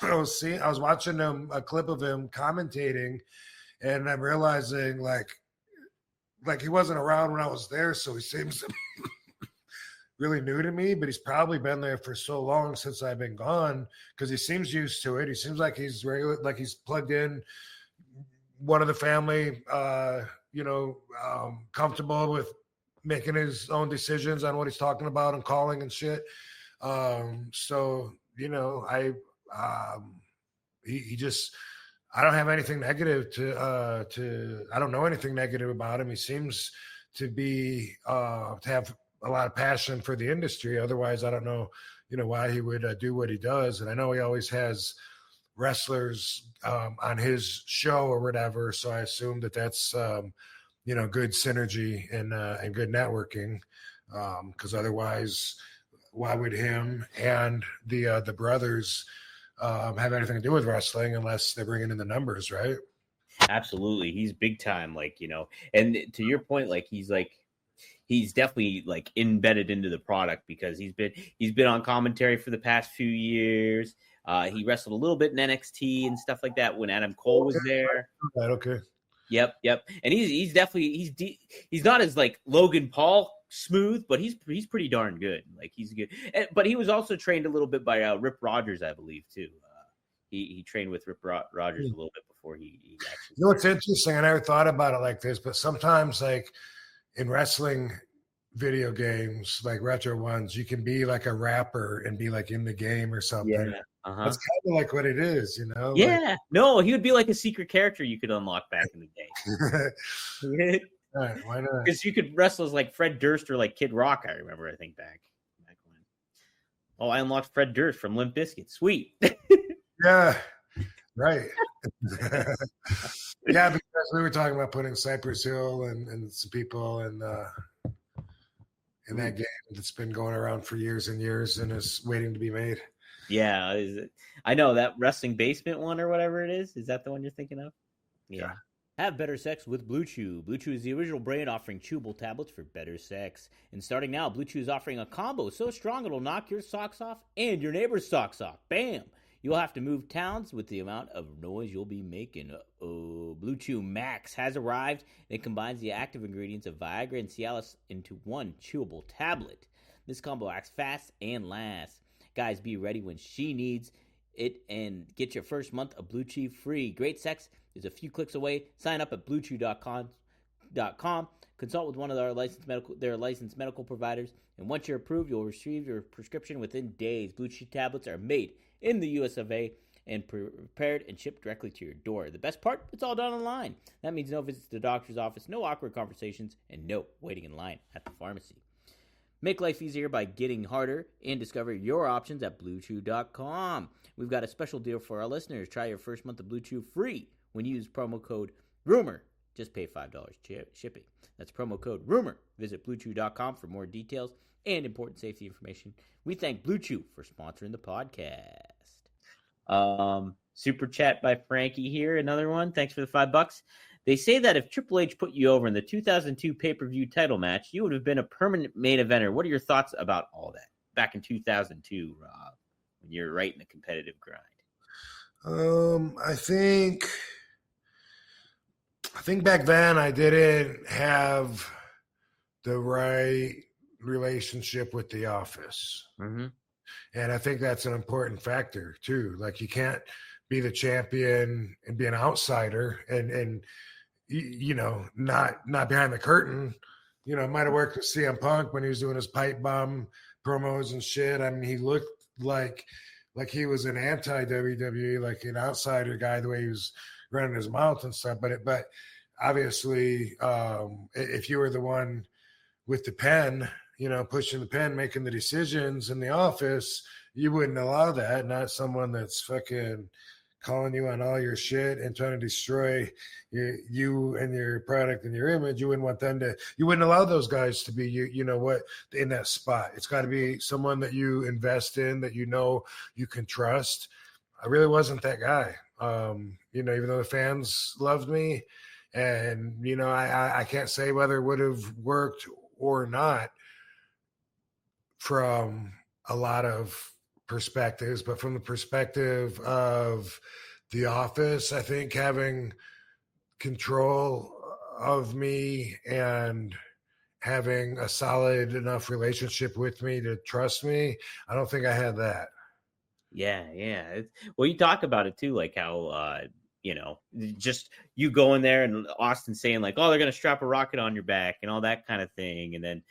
I was watching a clip of him commentating, and I'm realizing like he wasn't around when I was there, so he seems really new to me, but he's probably been there for so long since I've been gone, because he seems used to it. He seems like he's regular, like he's plugged in, one of the family, comfortable with making his own decisions on what he's talking about and calling and shit. So, you know, I don't have anything negative I don't know anything negative about him. He seems to be, to have a lot of passion for the industry. Otherwise, I don't know, you know, why he would do what he does. And I know he always has wrestlers on his show or whatever. So I assume that's, good synergy and good networking. Because otherwise, why would him and the brothers have anything to do with wrestling unless they're bringing in the numbers, right? Absolutely. He's big time, like, you know, and to your point, like, he's definitely like embedded into the product, because he's been on commentary for the past few years. He wrestled a little bit in NXT and stuff like that when Adam Cole was there. Okay. Yep. And he's definitely he's not as like Logan Paul smooth, but he's pretty darn good. Like, he's good. But he was also trained a little bit by Rip Rogers, I believe, too. He trained with Rip Rogers a little bit before he actually. You know, it's interesting. I never thought about it like this, but sometimes, like in wrestling video games, like retro ones, you can be like a rapper and be like in the game or something. Yeah. That's kind of like what it is, you know? Yeah. Like, no, he would be like a secret character you could unlock back in the day. Right, why not? Because you could wrestle as like Fred Durst or like Kid Rock, I remember, I think back when. Oh, I unlocked Fred Durst from Limp Bizkit. Sweet. Yeah, right. Yeah, because we were talking about putting Cypress Hill and some people in that game that's been going around for years and years and is waiting to be made. Yeah, is it? I know that wrestling basement one or whatever it is. Is that the one you're thinking of? Yeah. Have better sex with Blue Chew. Blue Chew is the original brand offering chewable tablets for better sex. And starting now, Blue Chew is offering a combo so strong it'll knock your socks off and your neighbor's socks off. Bam! You'll have to move towns with the amount of noise you'll be making. Blue Chew Max has arrived. It combines the active ingredients of Viagra and Cialis into one chewable tablet. This combo acts fast and lasts. Guys, be ready when she needs it and get your first month of Blue Chew free. Great sex is a few clicks away. Sign up at bluechew.com. Consult with one of their licensed medical providers, and once you're approved, you'll receive your prescription within days. Blue Chew tablets are made in the US of A and prepared and shipped directly to your door. The best part, it's all done online. That means no visits to the doctor's office, no awkward conversations, and no waiting in line at the pharmacy. Make life easier by getting harder and discover your options at BlueChew.com. We've got a special deal for our listeners. Try your first month of Blue Chew free when you use promo code RUMOR. Just pay $5 shipping. That's promo code RUMOR. Visit BlueChew.com for more details and important safety information. We thank Blue Chew for sponsoring the podcast. Super chat by Frankie here. Another one. Thanks for the $5. They say that if Triple H put you over in the 2002 pay-per-view title match, you would have been a permanent main eventer. What are your thoughts about all that back in 2002, Rob, when you're right in the competitive grind? I think back then I didn't have the right relationship with the office. Mm-hmm. And I think that's an important factor too. Like, you can't be the champion and be an outsider and you know, not behind the curtain. You know, it might have worked with CM Punk when he was doing his pipe bomb promos and shit. I mean, he looked like he was an anti-WWE, like an outsider guy, the way he was running his mouth and stuff. But obviously, if you were the one with the pen, you know, pushing the pen, making the decisions in the office, you wouldn't allow that. Not someone that's fucking calling you on all your shit and trying to destroy you and your product and your image. You wouldn't want them to, you wouldn't allow those guys to be, you know what, in that spot. It's got to be someone that you invest in, that you know you can trust. I really wasn't that guy. You know, even though the fans loved me, and, you know, I can't say whether it would have worked or not from a lot of perspectives, but from the perspective of the office, I think having control of me and having a solid enough relationship with me to trust me, I don't think I had that. Yeah. Well, you talk about it too, like how, you know, just you going there and Austin saying like, oh, they're going to strap a rocket on your back and all that kind of thing. And then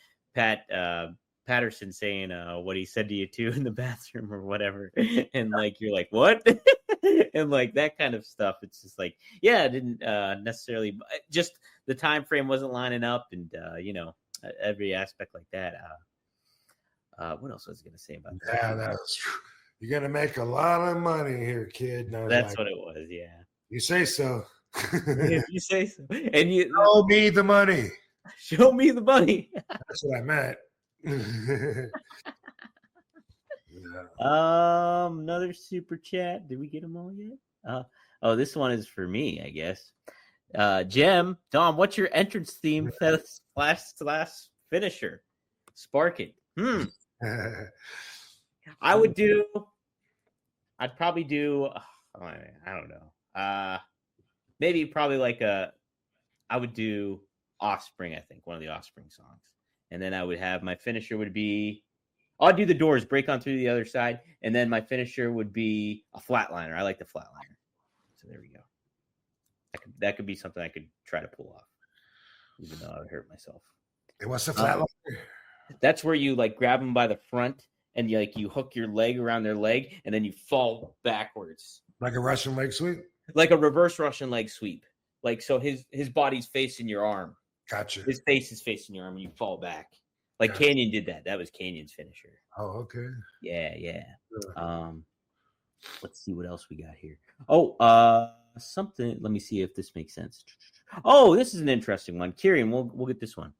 Patterson saying what he said to you too in the bathroom or whatever. And like, you're like, what? And like that kind of stuff. It's just like, yeah, it didn't necessarily, just the time frame wasn't lining up, and you know, every aspect like that. What else was I going to say about that? Yeah, that was, you're going to make a lot of money here, kid. That's like, what it was. Yeah. You say so. You say so. And you show me the money. Show me the money. That's what I meant. Another super chat. Did we get them all yet? Oh, this one is for me, I guess. Jem, Dom, what's your entrance theme slash finisher? Spark it. I'd probably do, I don't know. Maybe probably like I would do Offspring, I think, one of the Offspring songs. And then I would have, my finisher would be, I'll do the Doors, break on through the other side. And then my finisher would be a flatliner. I like the flatliner. So there we go. That could be something I could try to pull off, even though I would hurt myself. And what's the flatliner? That's where you like grab them by the front and you hook your leg around their leg and then you fall backwards. Like a Russian leg sweep? Like a reverse Russian leg sweep. Like, so his body's facing your arm. Gotcha. His face is facing your arm and you fall back. Like gotcha. Canyon did that. That was Canyon's finisher. Oh, okay. Yeah. Let's see what else we got here. Oh, something. Let me see if this makes sense. Oh, this is an interesting one. Kieran, we'll get this one.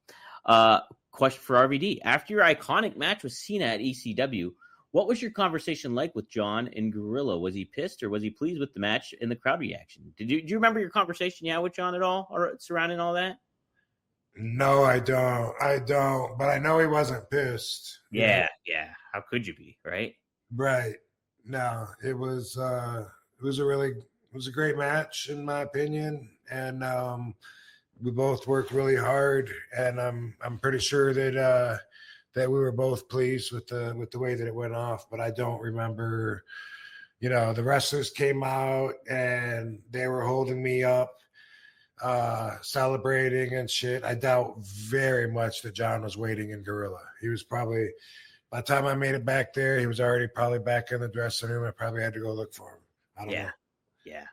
question for RVD. After your iconic match with Cena at ECW, what was your conversation like with John and Gorilla? Was he pissed or was he pleased with the match and the crowd reaction? Do you remember your conversation you had with John at all or surrounding all that? No, I don't. But I know he wasn't pissed. Yeah. How could you be, right? Right. No, it was a great match in my opinion, and we both worked really hard, and I'm pretty sure that we were both pleased with the way that it went off. But I don't remember. The wrestlers came out and they were holding me up, celebrating and shit. I doubt very much that John was waiting in Gorilla. He was probably, by the time I made it back there, he was already probably back in the dressing room. I probably had to go look for him. I don't know. Yeah.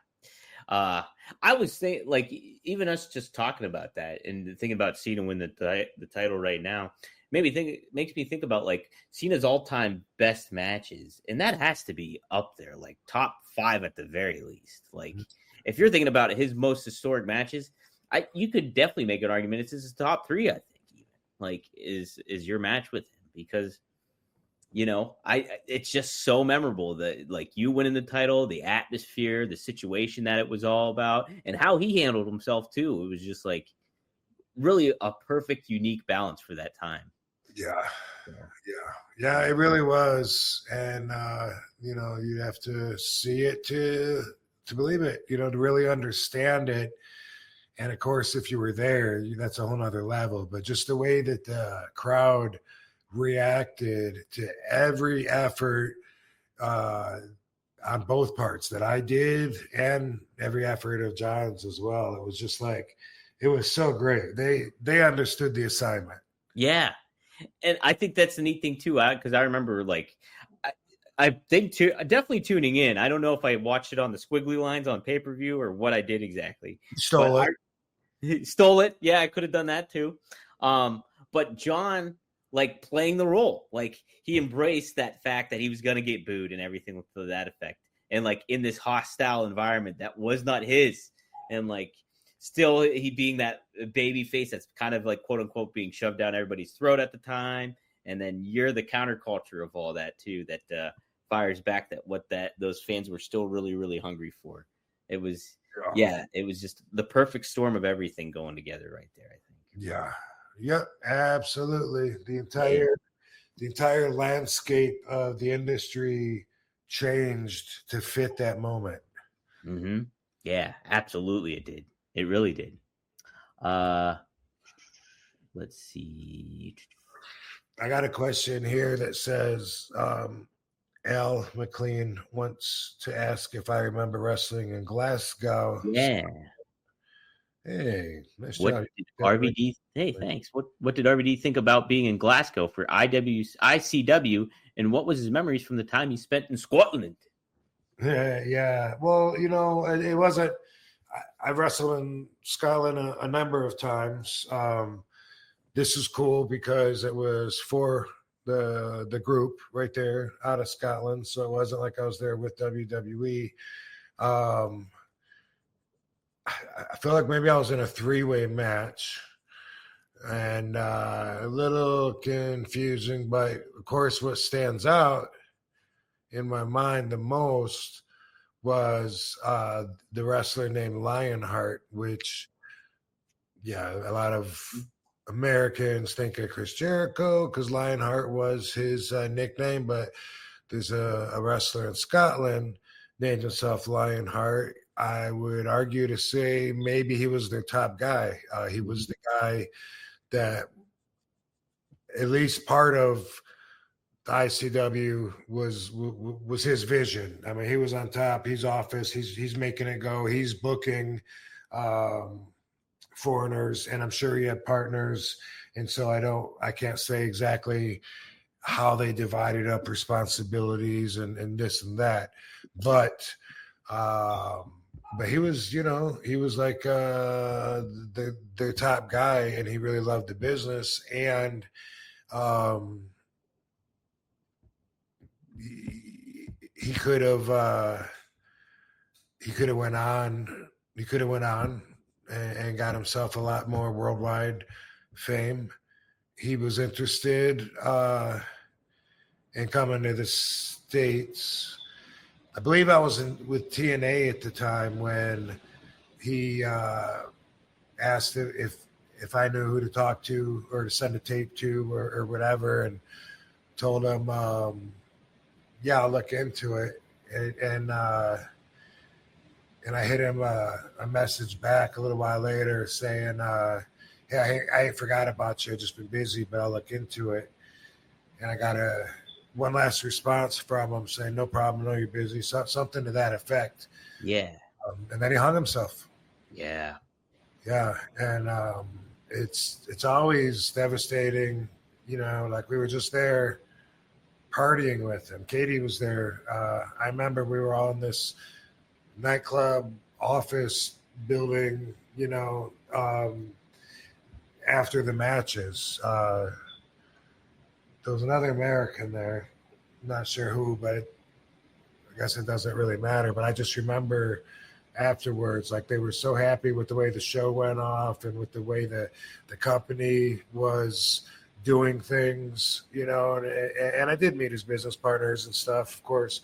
I was thinking, like, even us just talking about that and thinking about Cena win the title right now, makes me think about like Cena's all-time best matches, and that has to be up there, like top 5 at the very least. Like, if you're thinking about his most historic matches, you could definitely make an argument it's his top 3. I think even like is your match with him, because it's just so memorable that like you winning the title, the atmosphere, the situation that it was all about, and how he handled himself too. It was just like really a perfect, unique balance for that time. Yeah, it really was. And you'd have to see it to believe it, to really understand it. And of course, if you were there, that's a whole nother level. But just the way that the crowd reacted to every effort on both parts that I did, and every effort of John's as well. It was just like, it was so great. They understood the assignment. Yeah. And I think that's the neat thing too, because I remember like I think definitely tuning in. I don't know if I watched it on the squiggly lines on pay-per-view or what I did exactly. Stole it. Yeah, I could have done that too. But John, like, playing the role, like he embraced that fact that he was going to get booed and everything to that effect. And like in this hostile environment that was not his, and like still he being that baby face that's kind of like quote unquote being shoved down everybody's throat at the time. And then you're the counterculture of all that too, that fires back those fans were still really, really hungry for. It was, it was just the perfect storm of everything going together right there, I think. Yeah. Yep, absolutely. The entire landscape of the industry changed to fit that moment. Mm-hmm. Yeah, absolutely it did. It really did. Let's see. I got a question here that says, Al McLean wants to ask if I remember wrestling in Glasgow. Yeah. Hey, nice What job. did RVD? Hey, thanks. What did RVD think about being in Glasgow for ICW, and what was his memories from the time he spent in Scotland? Yeah. Well, it wasn't. I've wrestled in Scotland a number of times. This is cool because it was for the group right there out of Scotland, so it wasn't like I was there with WWE. I feel like maybe I was in a 3-way match, and a little confusing, but of course what stands out in my mind the most was the wrestler named Lionheart, which a lot of Americans think of Chris Jericho because Lionheart was his nickname, but there's a wrestler in Scotland named himself Lionheart. I would argue to say maybe he was their top guy. He was the guy that at least part of the ICW was his vision. I mean, he was on top. He's office. He's making it go. He's booking foreigners, and I'm sure he had partners. And so I can't say exactly how they divided up responsibilities and this and that, but he was, he was like the top guy, and he really loved the business. And he could have went on. He could have went on and got himself a lot more worldwide fame. he was interested in coming to the States. I believe I was with TNA at the time when he asked if I knew who to talk to or to send a tape to or whatever, and told him, yeah, I'll look into it. And I hit him a message back a little while later saying, hey, I ain't forgot about you. I've just been busy, but I'll look into it. And I got one last response from him saying, no problem, I know you're busy. Something to that effect. Yeah. And then he hung himself. Yeah. Yeah. And it's always devastating, like we were just there partying with him. Katie was there. I remember we were all in this nightclub office building, after the matches. There was another American there. I'm not sure who, but I guess it doesn't really matter. But I just remember afterwards, like they were so happy with the way the show went off and with the way the company was doing things, and I did meet his business partners and stuff, of course.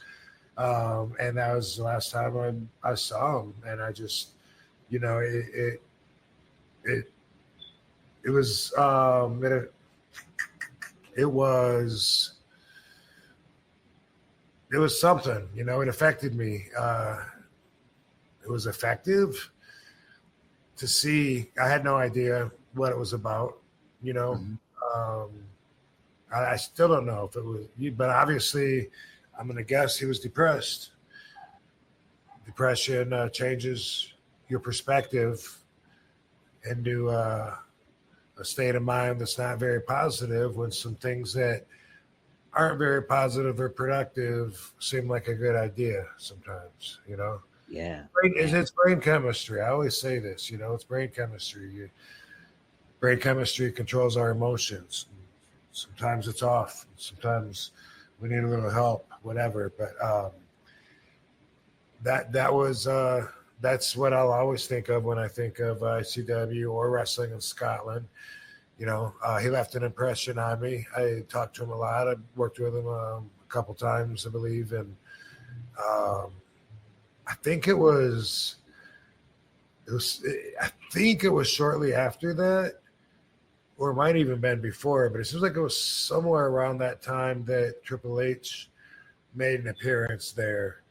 And that was the last time I saw him. And I just, it was, it was something, it affected me. It was effective to see. I had no idea what it was about, Mm-hmm. I still don't know if it was, but obviously I'm going to guess he was depressed. Depression changes your perspective into a state of mind that's not very positive when some things that aren't very positive or productive seem like a good idea sometimes, Yeah. It's brain chemistry. I always say this, it's brain chemistry. Brain chemistry controls our emotions. Sometimes it's off. Sometimes we need a little help, whatever. But that's what I'll always think of when I think of ICW or wrestling in Scotland. He left an impression on me. I talked to him a lot. I worked with him a couple times, I believe, and I think it was shortly after that, or it might even been before, but it seems like it was somewhere around that time that Triple H made an appearance there.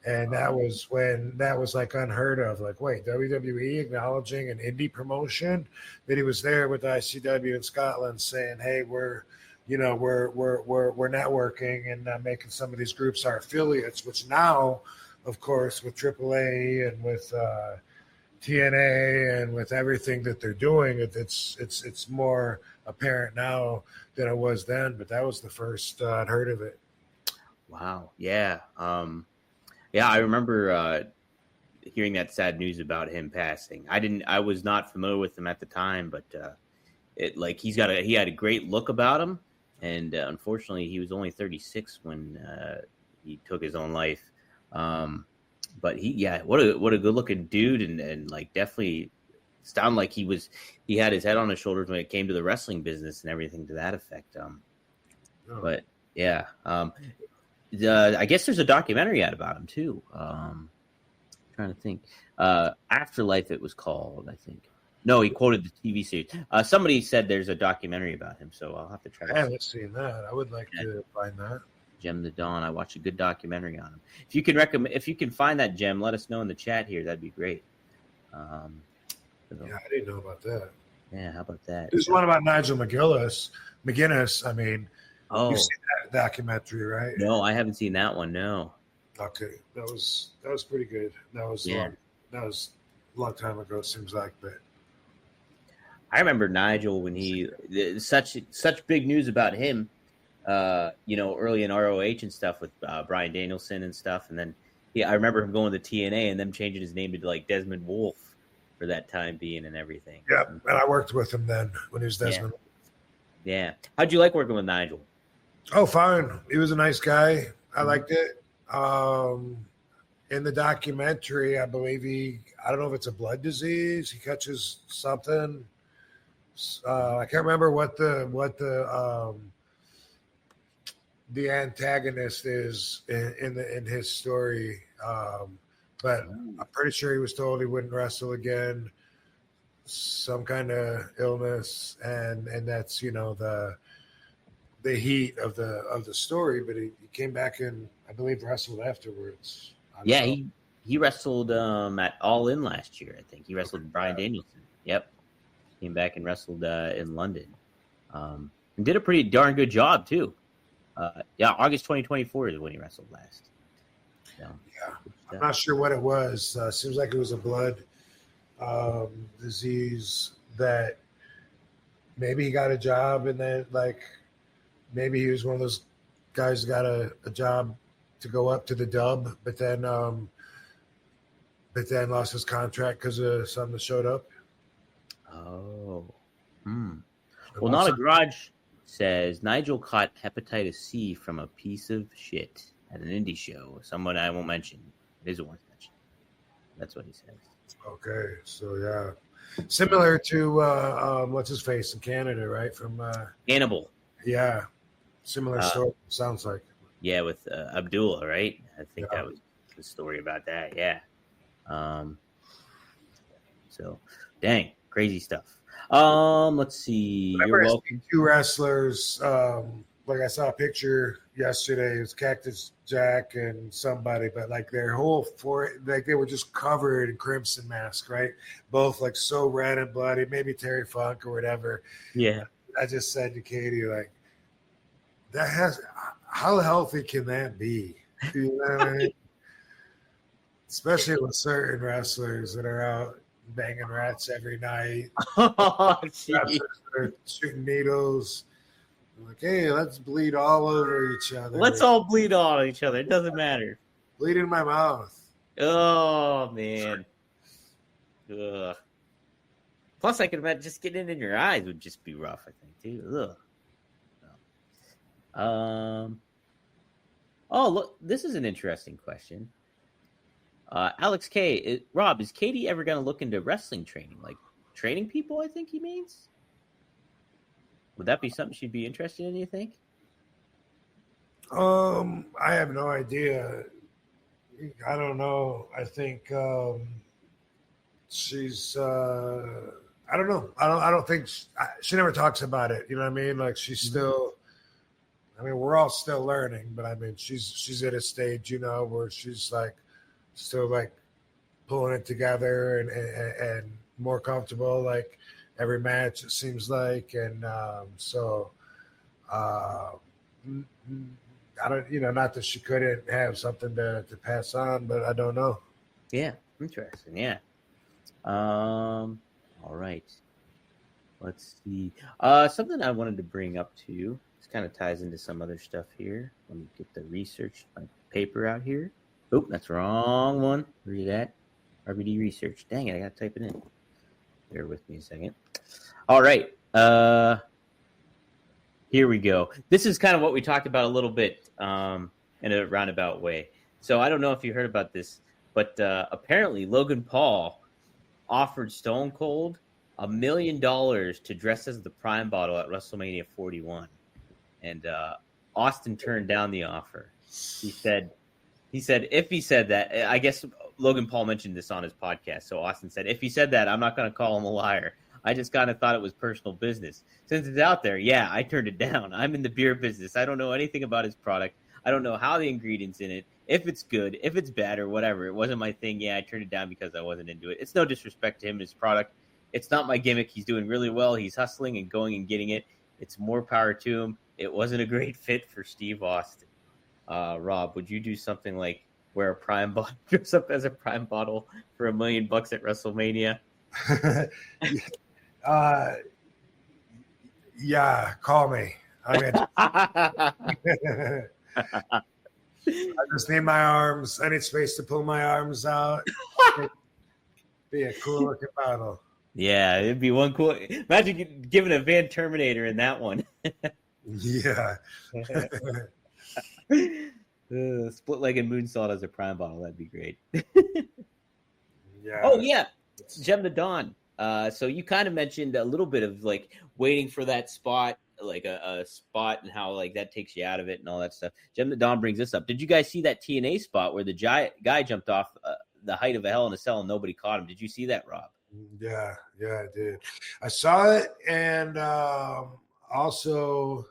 And that was when that was like unheard of. Like, wait, WWE acknowledging an indie promotion, that he was there with ICW in Scotland saying, hey, we're networking and making some of these groups our affiliates, which now, of course, with AAA and with TNA and with everything that they're doing, it's more apparent now than it was then. But that was the first I'd heard of it. Wow. Yeah. Yeah, I remember hearing that sad news about him passing. I was not familiar with him at the time, but he had a great look about him, and unfortunately, he was only 36 when he took his own life. But what a good looking dude, and like definitely sounded like he had his head on his shoulders when it came to the wrestling business and everything to that effect. But yeah. I guess there's a documentary out about him too. Trying to think. Afterlife, it was called, I think. No, he quoted the TV series. Somebody said there's a documentary about him, so I'll have to try. I haven't seen that. I would like to find that. Gem the Dawn. I watched a good documentary on him. If you can find that, Gem, let us know in the chat here. That'd be great. Yeah, I didn't know about that. Yeah, how about that? There's one about Nigel McInnes. I mean, Oh, you've seen that documentary, right? no, I haven't seen that one. No. Okay, that was pretty good. That was a long time ago. It seems like, but I remember Nigel when such big news about him. Early in ROH and stuff with Bryan Danielson and stuff, and then I remember him going to TNA and them changing his name to like Desmond Wolfe for that time being and everything. Yeah, and I worked with him then when he was Desmond. Yeah. How'd you like working with Nigel? Oh, fine. He was a nice guy. I liked it. In the documentary, I believe I don't know if it's a blood disease. He catches something I can't remember what the antagonist is in his story, but I'm pretty sure he was told he wouldn't wrestle again. Some kind of illness, and that's the heat of the story. But he came back and I believe wrestled afterwards. Yeah, he wrestled at All In last year. I think he wrestled Bryan Danielson. Yep, came back and wrestled in London, and did a pretty darn good job too. August 2024 is when he wrestled last. So, I'm not sure what it was. Seems like it was a blood disease that maybe he got a job, and then maybe he was one of those guys who got a job to go up to the dub, but then lost his contract because of something that showed up. Oh. Well, Not a Garage says Nigel caught hepatitis C from a piece of shit at an indie show. Someone I won't mention. It isn't worth mentioning. That's what he says. Okay, so yeah, similar to what's his face in Canada, right? From Hannibal. Yeah, similar story. Sounds like. Yeah, with Abdullah, right? I think that was the story about that. Yeah. So, dang, crazy stuff. Let's see. You're welcome. Two wrestlers. I saw a picture yesterday. It was Cactus Jack and somebody, but their whole they were just covered in crimson mask, right? Both so red and bloody. Maybe Terry Funk or whatever. Yeah. I just said to Katie, how healthy can that be? You know what I mean? Especially with certain wrestlers that are out banging rats every night. They're shooting needles. Hey, let's bleed all over each other. Let's all bleed on each other. It doesn't matter. Bleed in my mouth. Oh, man. Ugh. Plus, I can imagine just getting it in your eyes would just be rough, I think, too. Ugh. Oh, look, this is an interesting question. Alex K. Rob, is Katie ever going to look into wrestling training? Training people, I think he means? Would that be something she'd be interested in, you think? I have no idea. I don't know. I think she's I don't know. I don't think she never talks about it. You know what I mean? She's still we're all still learning, but she's at a stage, where she's still pulling it together and more comfortable every match, it seems like. And I don't, not that she couldn't have something to pass on, but I don't know. Yeah, interesting. Yeah. All right. Let's see. Something I wanted to bring up to you. This kind of ties into some other stuff here. Let me get the research paper out here. Oh, that's the wrong one. Read that. RBD research. Dang it, I gotta type it in. Bear with me a second. All right. Here we go. This is kind of what we talked about a little bit in a roundabout way. So I don't know if you heard about this, but apparently Logan Paul offered Stone Cold $1 million to dress as the Prime Bottle at WrestleMania 41. And Austin turned down the offer. He said if he said that, I guess Logan Paul mentioned this on his podcast. So Austin said, if he said that, I'm not going to call him a liar. I just kind of thought it was personal business. Since it's out there, yeah, I turned it down. I'm in the beer business. I don't know anything about his product. I don't know how the ingredients in it, if it's good, if it's bad or whatever. It wasn't my thing. Yeah, I turned it down because I wasn't into it. It's no disrespect to him and his product. It's not my gimmick. He's doing really well. He's hustling and going and getting it. It's more power to him. It wasn't a great fit for Steve Austin. Rob, would you do something like wear a Prime bottle, dress up as a Prime bottle for $1 million at WrestleMania? Yeah, call me. I just need my arms. I need space to pull my arms out. Be a cool looking bottle. Yeah, it'd be one cool. Imagine giving a Van Terminator in that one. Yeah. Split-legged moonsault as a Prime bottle. That'd be great. Yeah. Oh, yeah. Gem the Dawn. So you kind of mentioned a little bit of like waiting for that spot, like a spot, and how like that takes you out of it and all that stuff. Jim the Don brings this up. Did you guys see that TNA spot where the guy jumped off the height of a Hell in a Cell and nobody caught him? Did you see that, Rob? Yeah, I did. I saw it, and also,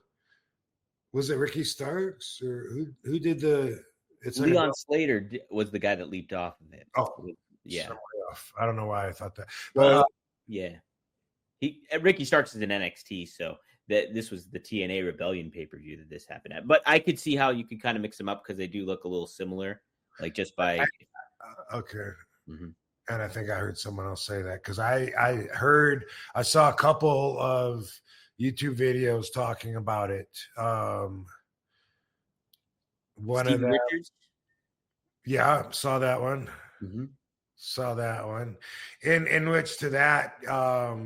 was it Ricky Starks or who did the? It's like Leon Slater was the guy that leaped off of it. Oh, yeah. Off. I don't know why I thought that. Well, yeah. Ricky Starks is in NXT, so this was the TNA Rebellion pay-per-view that this happened at. But I could see how you could kind of mix them up because they do look a little similar, like just by. Okay. Mm-hmm. And I think I heard someone else say that because I saw a couple of YouTube videos talking about it. One Steve of them, Richards? Yeah, saw that one. Mm-hmm. Saw that one. In which to that, I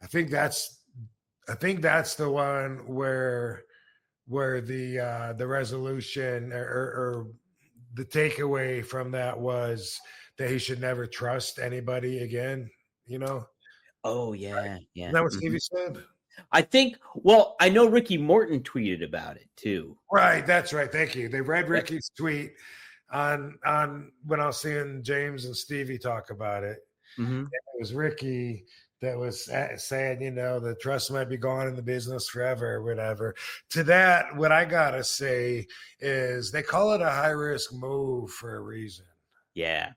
think that's the one where the resolution or the takeaway from that was that he should never trust anybody again, you know? Oh, yeah. Right? Yeah. Isn't that what Stevie said? I think, well, I know Ricky Morton tweeted about it too. Right. That's right. Thank you. They read Ricky's tweet on when I was seeing James and Stevie talk about it. Mm-hmm. It was Ricky that was saying, the trust might be gone in the business forever or whatever. To that, what I got to say is they call it a high-risk move for a reason. Yeah.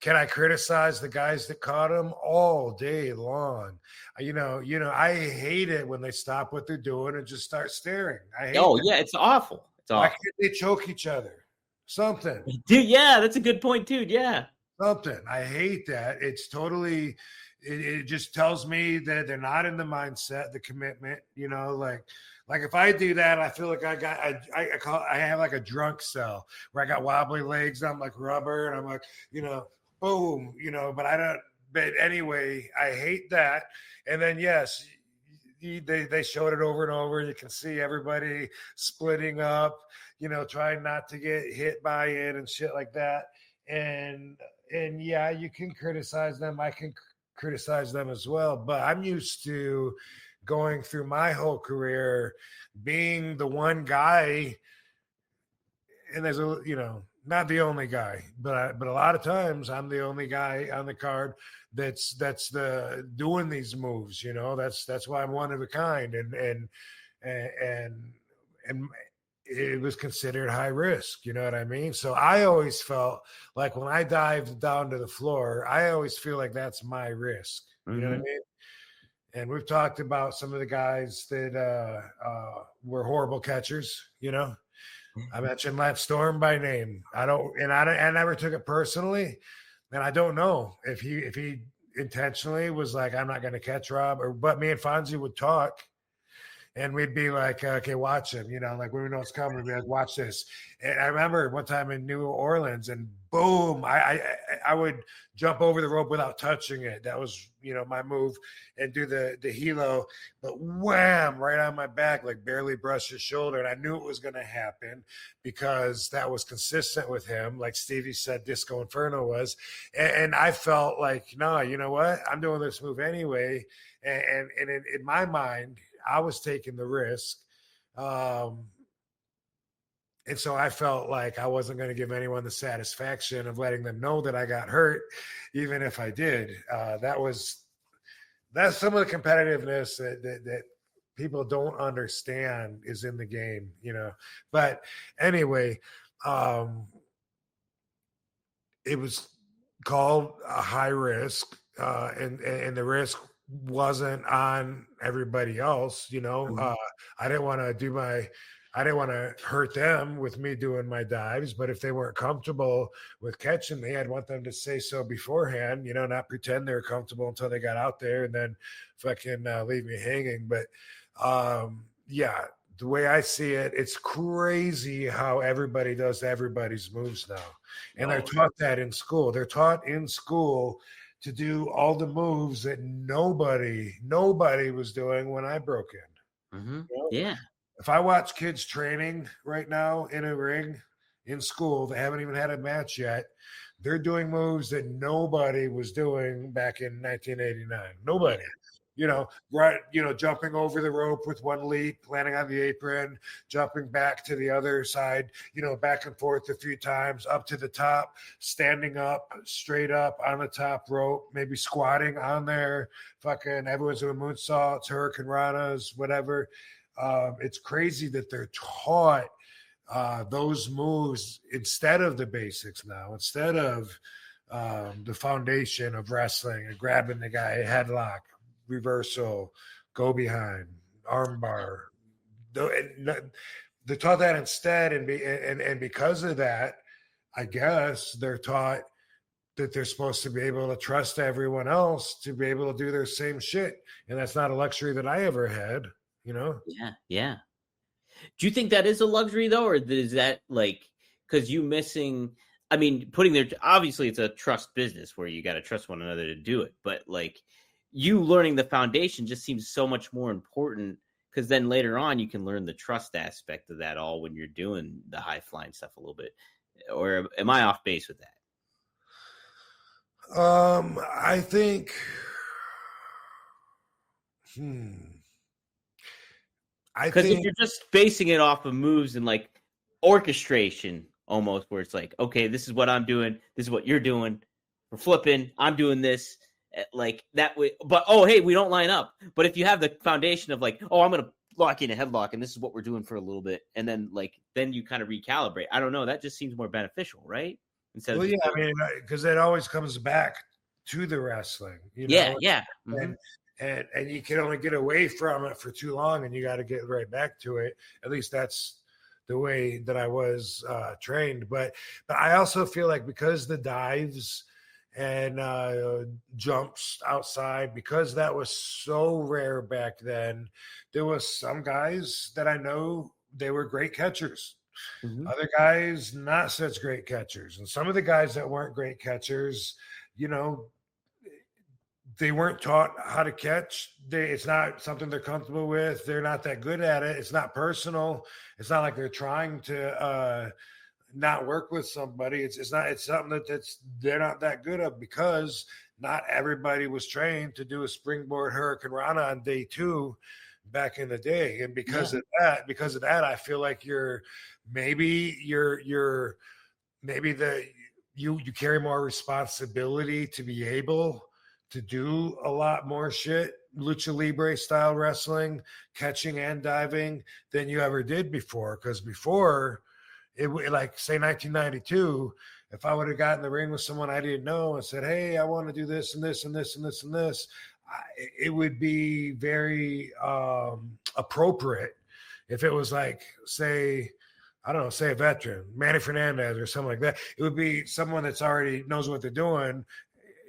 Can I criticize the guys that caught him all day long? I hate it when they stop what they're doing and just start staring. Yeah, it's awful. Why can't they choke each other? Something. Dude, yeah, that's a good point, dude. Yeah. Something. I hate that. It's totally, it just tells me that they're not in the mindset, the commitment, like if I do that, I feel like I have like a drunk cell where I got wobbly legs. I'm like rubber and I'm like, boom, but anyway, I hate that. And then, yes, they showed it over and over. You can see everybody splitting up, trying not to get hit by it and shit like that. And yeah, you can criticize them. I can criticize them as well. But I'm used to going through my whole career being the one guy, and there's not the only guy, but a lot of times I'm the only guy on the card that's the doing these moves. That's why I'm one of a kind, and it was considered high risk. You know what I mean? So I always felt like when I dived down to the floor, I always feel like that's my risk. You know what I mean? And we've talked about some of the guys that were horrible catchers. I mentioned Lance Storm by name. I never took it personally, and I don't know if he intentionally was like, I'm not going to catch Rob, but me and Fonzie would talk, and we'd be like, okay, watch him. Like when we know it's coming, we'd be like, watch this. And I remember one time in New Orleans, and boom, I would jump over the rope without touching it. That was, my move, and do the helo, but wham, right on my back, like barely brushed his shoulder. And I knew it was going to happen because that was consistent with him. Like Stevie said, Disco Inferno was. And I felt like, no, you know what? I'm doing this move anyway. And in my mind, I was taking the risk. And so I felt like I wasn't going to give anyone the satisfaction of letting them know that I got hurt, even if I did. That's some of the competitiveness that people don't understand is in the game, But anyway, it was called a high risk, and the risk wasn't on everybody else. I didn't want to hurt them with me doing my dives, but if they weren't comfortable with catching me, I'd want them to say so beforehand, not pretend they were comfortable until they got out there and then fucking leave me hanging. But yeah, the way I see it, it's crazy how everybody does everybody's moves now. And they're taught that in school. They're taught in school to do all the moves that nobody was doing when I broke in. Mm-hmm. Yeah. If I watch kids training right now in a ring in school, they haven't even had a match yet. they're doing moves that nobody was doing back in 1989. Nobody. Right, jumping over the rope with one leap, landing on the apron, jumping back to the other side, back and forth a few times, up to the top, standing up, straight up on the top rope, maybe squatting on there, fucking everyone's doing moonsaults, hurricane ranas, whatever. It's crazy that they're taught those moves instead of the basics now, instead of the foundation of wrestling and grabbing the guy, headlock, reversal, go behind, armbar. They taught that instead, and because of that, I guess they're taught that they're supposed to be able to trust everyone else to be able to do their same shit, and that's not a luxury that I ever had. Yeah. Do you think that is a luxury though, or is that like because you missing? I mean, obviously it's a trust business where you got to trust one another to do it, but like you learning the foundation just seems so much more important because then later on you can learn the trust aspect of that all when you're doing the high flying stuff a little bit. Or am I off base with that? I think. Because if you're just basing it off of moves and like orchestration almost, where it's like, okay, this is what I'm doing, this is what you're doing, we're flipping, I'm doing this, like that way. But hey, we don't line up. But if you have the foundation of like, I'm gonna lock in a headlock, and this is what we're doing for a little bit, and then you kind of recalibrate. I don't know. That just seems more beneficial, right? Instead of because it always comes back to the wrestling. Yeah. Mm-hmm. And you can only get away from it for too long, and you got to get right back to it. At least that's the way that I was trained. But I also feel like because the dives and jumps outside, because that was so rare back then, there was some guys that I know they were great catchers. Mm-hmm. Other guys, not such great catchers. And some of the guys that weren't great catchers, they weren't taught how to catch. It's not something they're comfortable with. They're not that good at it. It's not personal. It's not like they're trying to not work with somebody. It's something they're not that good at because not everybody was trained to do a springboard hurricane rana on day 2 back in the day. And because of that, I feel like you carry more responsibility to be able to do a lot more shit, lucha libre style wrestling, catching and diving than you ever did before. Because before, like say 1992, if I would have gotten in the ring with someone I didn't know and said, "Hey, I want to do this and this and this and this and this," it would be very appropriate if it was like, say a veteran, Manny Fernandez or something like that. It would be someone that's already knows what they're doing.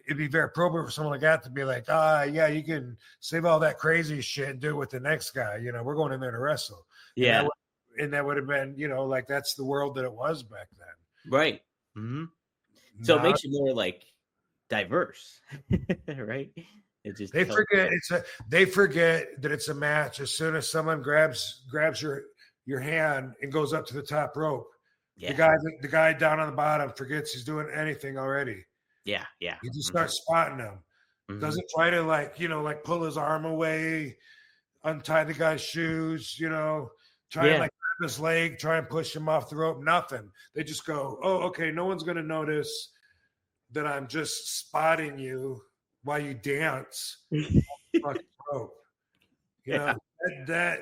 It'd be very appropriate for someone like that to be like, yeah, you can save all that crazy shit and do it with the next guy. We're going in there to wrestle. Yeah. And that would have been, like that's the world that it was back then. Right. Mm-hmm. So it makes you more like diverse, right? It just they forget that it's a match as soon as someone grabs your hand and goes up to the top rope. Yeah. The guy down on the bottom forgets he's doing anything already. Yeah. He just starts spotting him. Mm-hmm. Doesn't try to pull his arm away, untie the guy's shoes, try and grab his leg, try and push him off the rope. Nothing. They just go, "Oh, okay, no one's gonna notice that I'm just spotting you while you dance off the rope." That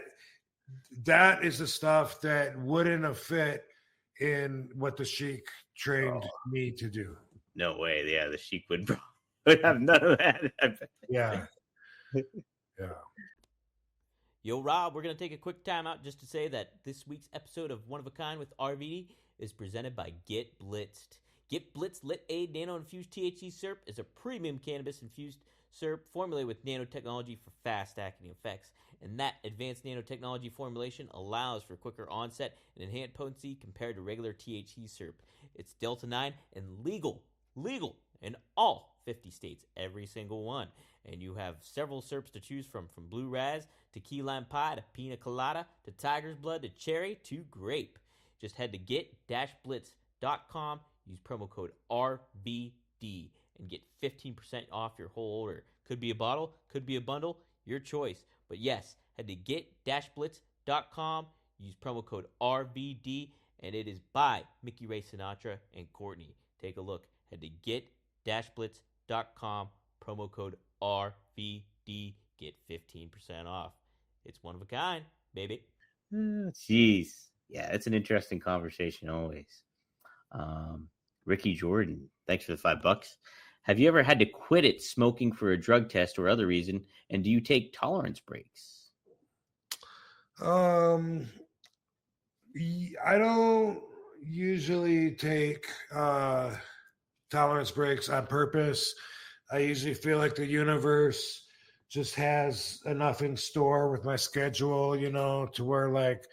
is the stuff that wouldn't have fit in what the Sheik trained me to do. No way. Yeah, the Sheik would have none of that. Yeah. Yo, Rob, we're going to take a quick time out just to say that this week's episode of One of a Kind with RVD is presented by Get Blitzed. Get Blitzed Lit Aid Nano-Infused THC Syrup is a premium cannabis-infused syrup formulated with nanotechnology for fast-acting effects. And that advanced nanotechnology formulation allows for quicker onset and enhanced potency compared to regular THC syrup. It's Delta-9 and legal in all 50 states, every single one. And you have several syrups to choose from Blue Raz to Key Lime Pie to Pina Colada to Tiger's Blood to Cherry to Grape. Just head to get-blitz.com, Use promo code RVD and get 15% off your whole order. Could be a bottle, could be a bundle, your choice. But yes, head to get-blitz.com, use promo code RVD, and it is by Mickey Ray Sinatra and Courtney. Take a look. Head to get-blitz.com, promo code RVD, get 15% off. It's one of a kind, baby. Jeez. Yeah, it's an interesting conversation always. Ricky Jordan, thanks for the $5. Have you ever had to quit it smoking for a drug test or other reason? And do you take tolerance breaks? I don't usually take tolerance breaks on purpose. I usually feel like the universe just has enough in store with my schedule, to where like,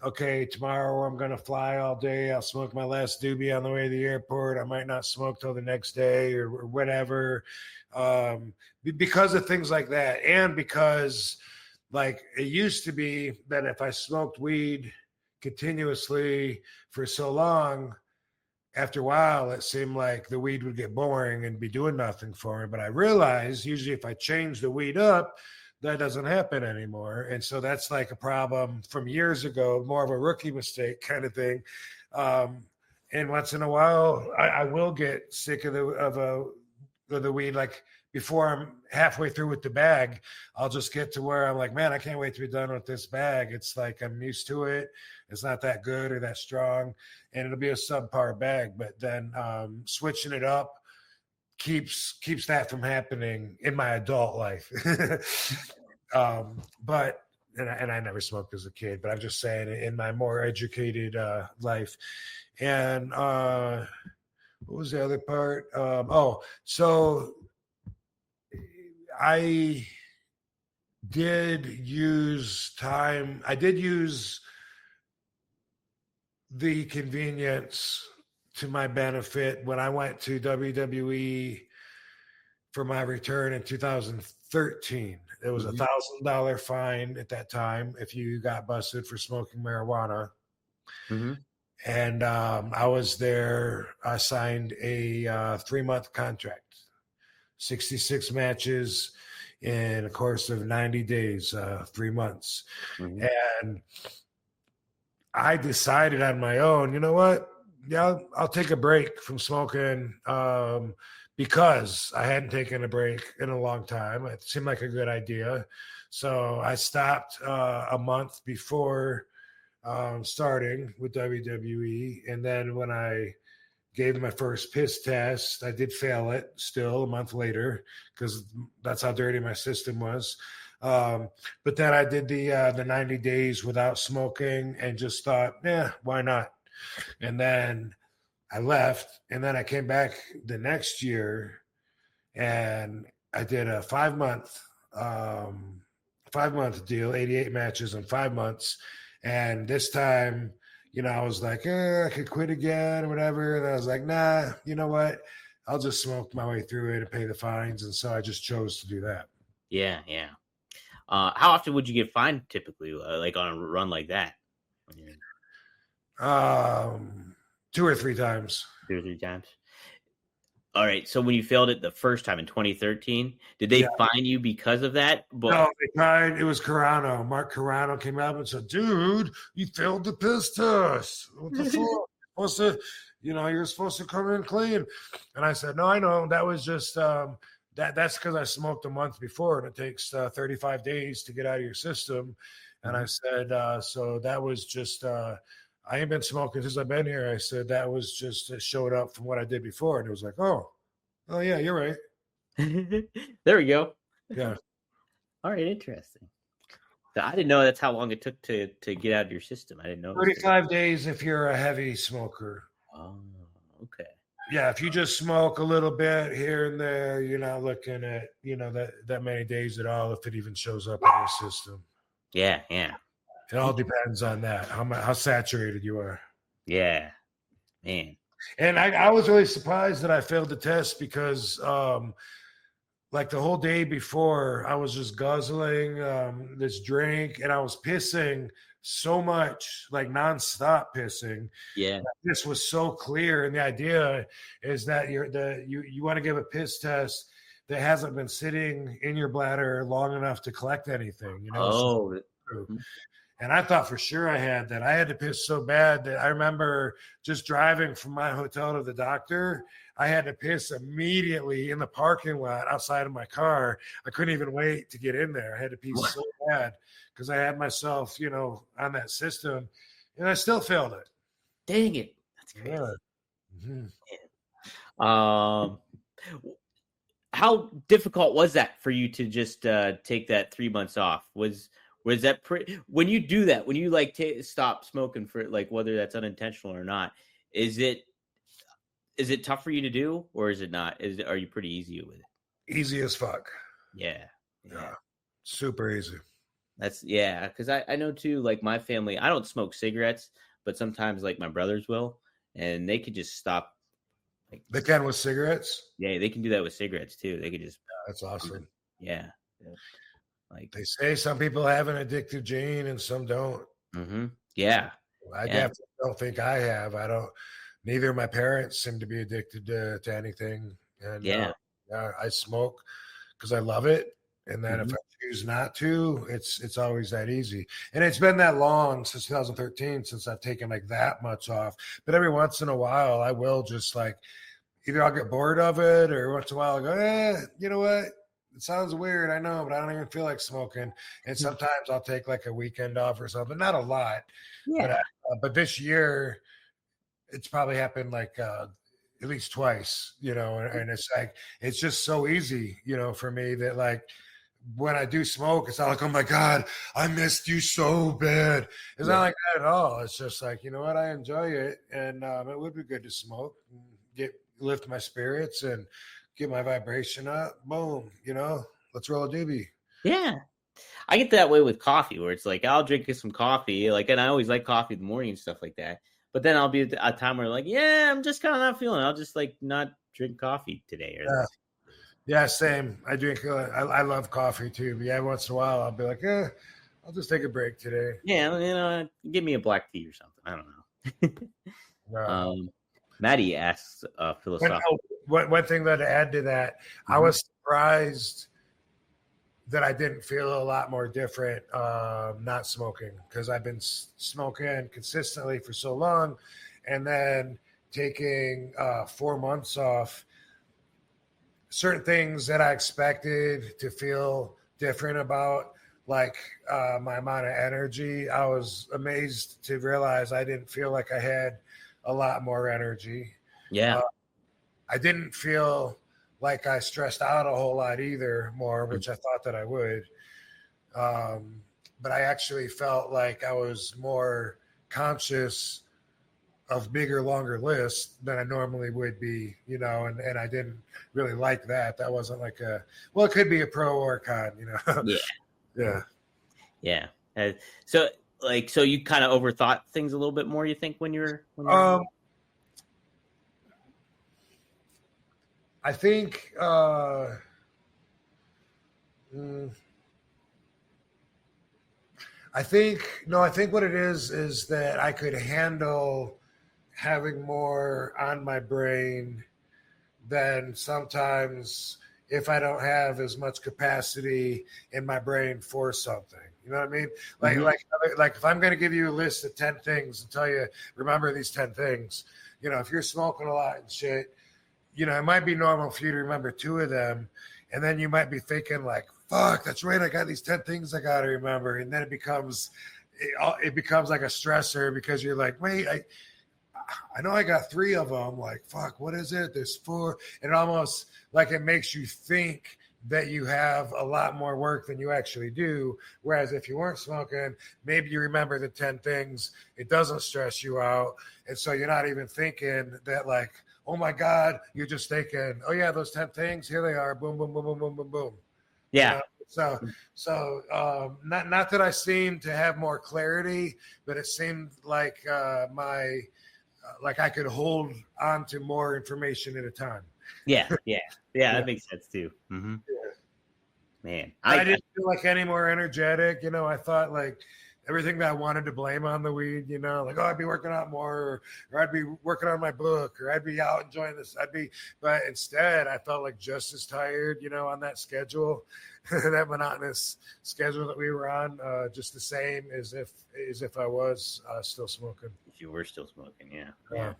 okay, tomorrow I'm going to fly all day. I'll smoke my last doobie on the way to the airport. I might not smoke till the next day or whatever. Because of things like that. And because like it used to be that if I smoked weed continuously for so long, after a while, it seemed like the weed would get boring and be doing nothing for me. But I realized usually if I change the weed up, that doesn't happen anymore. And so that's like a problem from years ago, more of a rookie mistake kind of thing. And once in a while, I will get sick of the weed. Like before I'm halfway through with the bag, I'll just get to where I'm like, man, I can't wait to be done with this bag. It's like I'm used to it. It's not that good or that strong, and it'll be a subpar bag. But then switching it up keeps that from happening in my adult life. But I never smoked as a kid, but I'm just saying in my more educated life. And what was the other part? So I did use time. I did use the convenience to my benefit when I went to WWE for my return in 2013. It was $1,000 fine at that time if you got busted for smoking marijuana. Mm-hmm. And I was there. I signed a 3-month contract, 66 matches in a course of 90 days, 3 months. Mm-hmm. And I decided on my own, you know what? Yeah, I'll take a break from smoking because I hadn't taken a break in a long time. It seemed like a good idea. So I stopped a month before starting with WWE. And then when I gave my first piss test, I did fail it still a month later because that's how dirty my system was. But then I did the 90 days without smoking and just thought, why not? And then I left, and then I came back the next year, and I did a 5-month deal, 88 matches in 5 months. And this time, I was like, I could quit again or whatever. And I was like, nah, you know what? I'll just smoke my way through it and pay the fines. And so I just chose to do that. Yeah. How often would you get fined typically, like on a run like that? 2 or 3 times. 2 or 3 times. All right. So when you failed it the first time in 2013, did they fine you because of that? No, they tried. It was Carano. Mark Carano came out and said, dude, you failed the piss test. What the fuck? You're supposed to come in clean. And I said, no, I know. That was just that's because I smoked a month before, and it takes 35 days to get out of your system. And I said, so that was just I ain't been smoking since I've been here. I said that was just showed up from what I did before. And it was like, oh yeah, you're right. There we go. Yeah. All right, interesting. So I didn't know that's how long it took to get out of your system. I didn't know. 35 days if you're a heavy smoker. Oh, okay. Yeah, if you just smoke a little bit here and there, you're not looking at, that many days at all if it even shows up in your system. Yeah. It all depends on that, how saturated you are. Yeah, man. And I was really surprised that I failed the test because, like the whole day before, I was just guzzling this drink, and I was pissing so much, like nonstop pissing. Yeah. This was so clear, and the idea is that you want to give a piss test that hasn't been sitting in your bladder long enough to collect anything. You know. Oh. And I thought for sure I had that. I had to piss so bad that I remember just driving from my hotel to the doctor. I had to piss immediately in the parking lot outside of my car. I couldn't even wait to get in there. I had to pee so bad because I had myself, on that system, and I still failed it. Dang it. That's crazy. Yeah. Mm-hmm. How difficult was that for you to just take that 3 months off? Was that when you do that, when you like stop smoking for like, whether that's unintentional or not, is it tough for you to do, or is it not? Are you pretty easy with it? Easy as fuck. Yeah. Super easy. Because I know too, like my family, I don't smoke cigarettes, but sometimes like my brothers will, and they could just stop. Like, they can with cigarettes? Yeah, they can do that with cigarettes too. They could just. That's awesome. Yeah. Like they say some people have an addictive gene and some don't. Mm-hmm. Yeah. I definitely don't think I have. I don't. Neither of my parents seem to be addicted to anything. And I smoke because I love it. And then if I choose not to, it's always that easy. And it's been that long since 2013 since I've taken like that much off. But every once in a while, I will just like either I'll get bored of it, or once in a while I'll go, you know what? It sounds weird, I know, but I don't even feel like smoking. And sometimes I'll take like a weekend off or something. Not a lot, but this year it's probably happened like at least twice, and it's like it's just so easy, for me that like when I do smoke, it's not like, oh my God, I missed you so bad. It's not like that at all. It's just like, you know what, I enjoy it, and it would be good to smoke, and lift my spirits and get my vibration up. Boom, let's roll a doobie. Yeah. I get that way with coffee, where it's like I'll drink some coffee, like, and I always like coffee in the morning and stuff like that. But then I'll be at a time where like, I'm just kind of not feeling it. I'll just like not drink coffee today. Yeah, same. I drink. I love coffee too. But once in a while I'll be like, I'll just take a break today. Yeah, give me a black tea or something. I don't know. Maddie asks philosophical. One thing that to add to that, I was surprised that I didn't feel a lot more different not smoking, because I've been smoking consistently for so long, and then taking 4 months off. Certain things that I expected to feel different about, like my amount of energy, I was amazed to realize I didn't feel like I had a lot more energy. Yeah. I didn't feel like I stressed out a whole lot either more, which I thought that I would. But I actually felt like I was more conscious of bigger, longer lists than I normally would be, and I didn't really like that. That wasn't like it could be a pro or a con, Yeah. So you kind of overthought things a little bit more, you think, when you're I think I think what it is that I could handle having more on my brain than sometimes if I don't have as much capacity in my brain for something. You know what I mean? Like if I'm going to give you a list of 10 things and tell you, remember these 10 things, if you're smoking a lot and shit, it might be normal for you to remember 2 of them. And then you might be thinking like, fuck, that's right, I got these 10 things I got to remember. And then it becomes like a stressor, because you're like, wait, I know I got 3 of them. Like, fuck, what is it? There's 4. And almost like it makes you think that you have a lot more work than you actually do. Whereas if you weren't smoking, maybe you remember the 10 things. It doesn't stress you out. And so you're not even thinking that like, oh my God, you're just thinking, oh yeah, those 10 things, here they are. Boom, boom, boom, boom, boom, boom, boom. Yeah. So not that I seemed to have more clarity, but it seemed like like I could hold on to more information at a time. Yeah. That makes sense too. Mm-hmm. Yeah. Man, I didn't feel like any more energetic. You know, I thought like everything that I wanted to blame on the weed, you know, like, oh, I'd be working out more, or I'd be working on my book, or I'd be out enjoying this. But instead, I felt like just as tired, you know, on that schedule, that monotonous schedule that we were on, just the same as if I was still smoking. If you were still smoking, yeah. Yeah.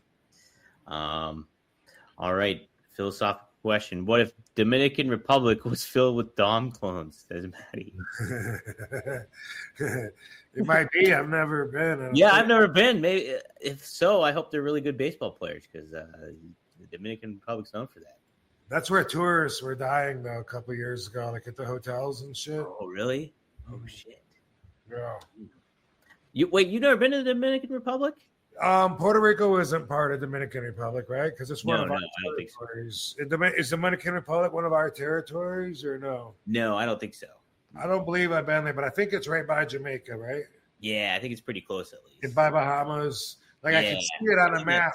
All right. Philosophical question. What if Dominican Republic was filled with Dom clones? Says Maddie. It might be. I've never been. I've never been. Maybe if so, I hope they're really good baseball players because the Dominican Republic's known for that. That's where tourists were dying though a couple of years ago, like at the hotels and shit. Oh, really? Oh, shit. Yeah. You never been to the Dominican Republic? Puerto Rico isn't part of Dominican Republic, right? Because it's one of our I don't think so. territories. Is Dominican Republic one of our territories or no? No, I don't think so. I don't believe I've been there, but I think it's right by Jamaica, right? Yeah, I think it's pretty close at least. And by Bahamas. Like I can see it on a map.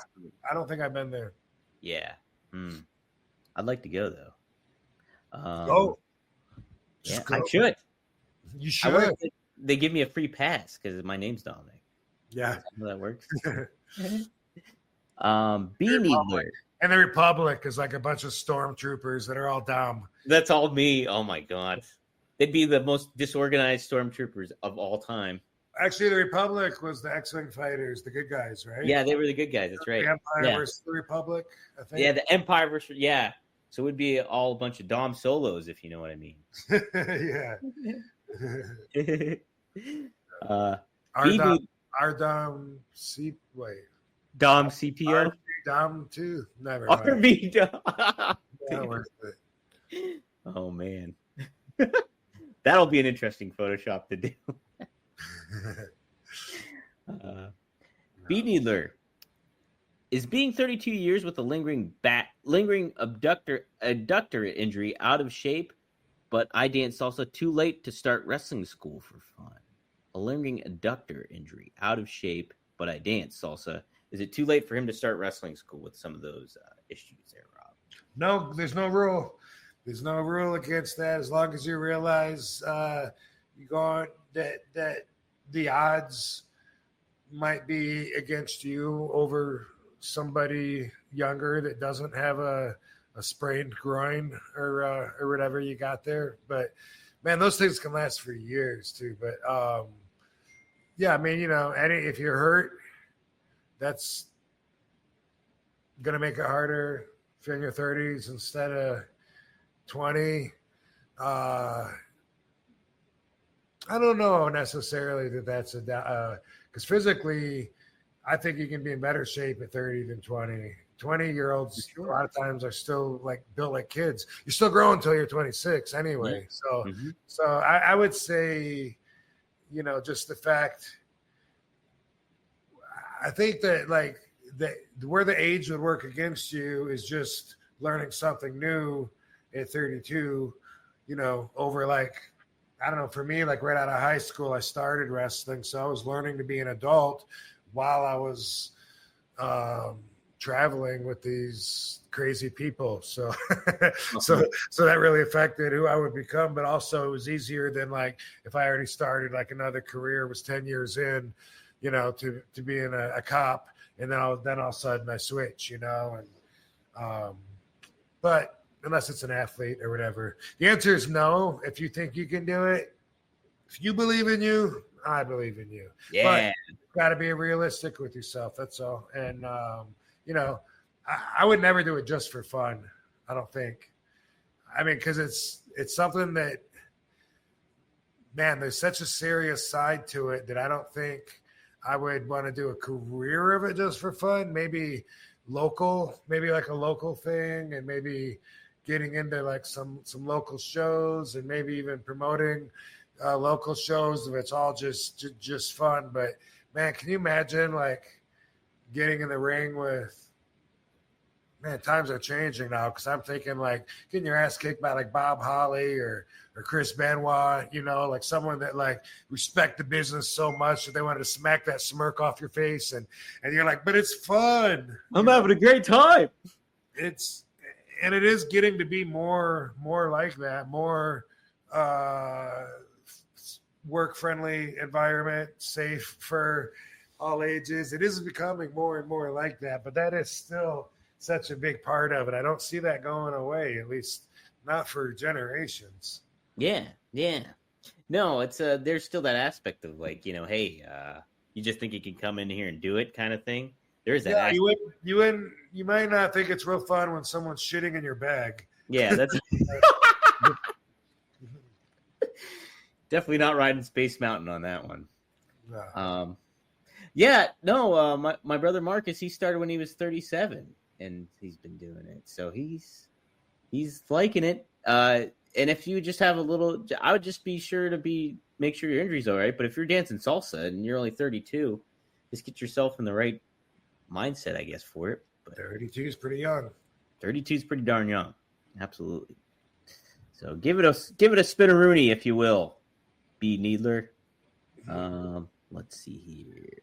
I don't think I've been there. Yeah. I'd like to go though. Go. Yeah, go. I should. You I wonder should. if they give me a free pass because my name's Dominic. Yeah. Is that how that works? Beanie. And the Republic is like a bunch of stormtroopers that are all dumb. That's all me. Oh my god. They'd be the most disorganized stormtroopers of all time. Actually, the Republic was the X-Wing fighters, the good guys, right? Yeah, they were the good guys. That's right. The Empire Yeah. versus the Republic, I think. Yeah, the Empire versus So it would be all a bunch of Dom solos, if you know what I mean. Yeah. BB Dom C. Wait. Dom CPO. Dom too. Never mind. RB Dom. Not worth it. Oh man. That'll be an interesting Photoshop to do. B Needler. Is being 32 years with a lingering adductor injury out of shape, but I dance salsa too late to start wrestling school for fun? A lingering adductor injury out of shape, but I dance salsa. Is it too late for him to start wrestling school with some of those issues there, Rob? No, there's no rule. There's no rule against that as long as you realize you go on that the odds might be against you over somebody younger that doesn't have a sprained groin or whatever you got there. But man, those things can last for years too. But yeah, I mean, you know, if you're hurt, that's gonna make it harder if you're in your 30s instead of 20. I don't know necessarily that's because physically, I think you can be in better shape at 30 than 20. 20-year-olds a lot of times are still like built like kids. You're still growing until you're 26 anyway. Yeah. So I would say, you know, just the fact. I think that like where the age would work against you is just learning something new at 32. You know, over like. I don't know, for me, like right out of high school, I started wrestling. So I was learning to be an adult while I was traveling with these crazy people. So, so that really affected who I would become. But also it was easier than like if I already started like another career, was 10 years in, you know, to being a cop. And then all of a sudden I switch, you know, and but unless it's an athlete or whatever. The answer is no. If you think you can do it, if you believe in you, I believe in you. Yeah. But you've got to be realistic with yourself. That's all. And, you know, I would never do it just for fun. I don't think. I mean, because it's something that, man, there's such a serious side to it that I don't think I would want to do a career of it just for fun. Maybe local, maybe like a local thing, and maybe getting into like some local shows and maybe even promoting local shows if it's all just fun. But man, can you imagine like getting in the ring with, man, times are changing now, because I'm thinking like getting your ass kicked by like Bob Holly or Chris Benoit, you know, like someone that like respect the business so much that they wanted to smack that smirk off your face, and you're like, but it's fun. I'm having a great time. And it is getting to be more like that, more work-friendly environment, safe for all ages. It is becoming more and more like that, but that is still such a big part of it. I don't see that going away, at least not for generations. Yeah. No, it's there's still that aspect of like, hey, you just think you can come in here and do it kind of thing. There is that Yeah, aspect. you might not think it's real fun when someone's shitting in your bag. Yeah, that's definitely not riding Space Mountain on that one. No. My brother Marcus, he started when he was 37 and he's been doing it. So he's liking it. And if you just have a little, I would just be sure to make sure your injury's all right. But if you're dancing salsa and you're only 32, just get yourself in the right mindset, I guess, for it. But 32 is pretty young. 32 is pretty darn young. Absolutely. So give it a spinneroonie, if you will, B. Needler. Let's see here.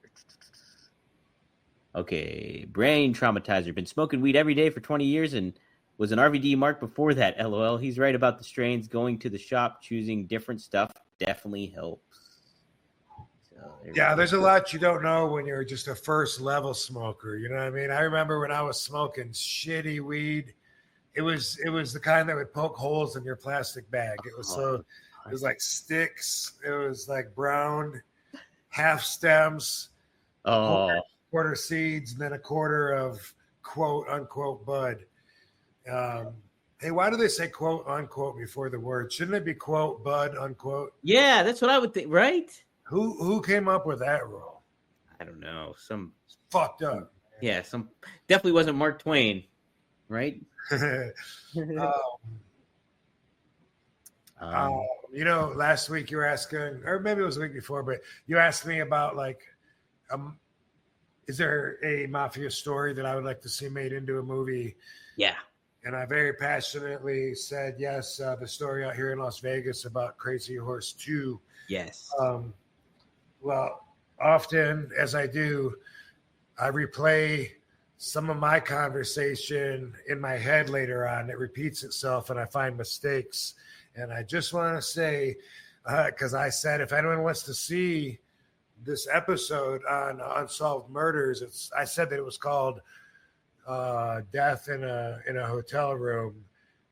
Okay, brain traumatizer. Been smoking weed every day for 20 years and was an RVD mark before that. LOL. He's right about the strains. Going to the shop, choosing different stuff definitely helps. So There's a lot you don't know when you're just a first level smoker. You know what I mean? I remember when I was smoking shitty weed. It was the kind that would poke holes in your plastic bag. It was like sticks. It was like brown, half stems, quarter seeds, and then a quarter of quote unquote bud. Hey, why do they say quote unquote before the word? Shouldn't it be quote bud unquote? Yeah, that's what I would think, right? Who came up with that rule? I don't know. Some fucked up. Yeah, some definitely wasn't Mark Twain, right? Last week you were asking, or maybe it was the week before, but you asked me about is there a mafia story that I would like to see made into a movie? Yeah. And I very passionately said yes. The story out here in Las Vegas about Crazy Horse 2. Yes. Well, often as I do, I replay some of my conversation in my head later on. It repeats itself and I find mistakes. And I just want to say, because I said, if anyone wants to see this episode on unsolved murders, I said that it was called Death in a Hotel Room,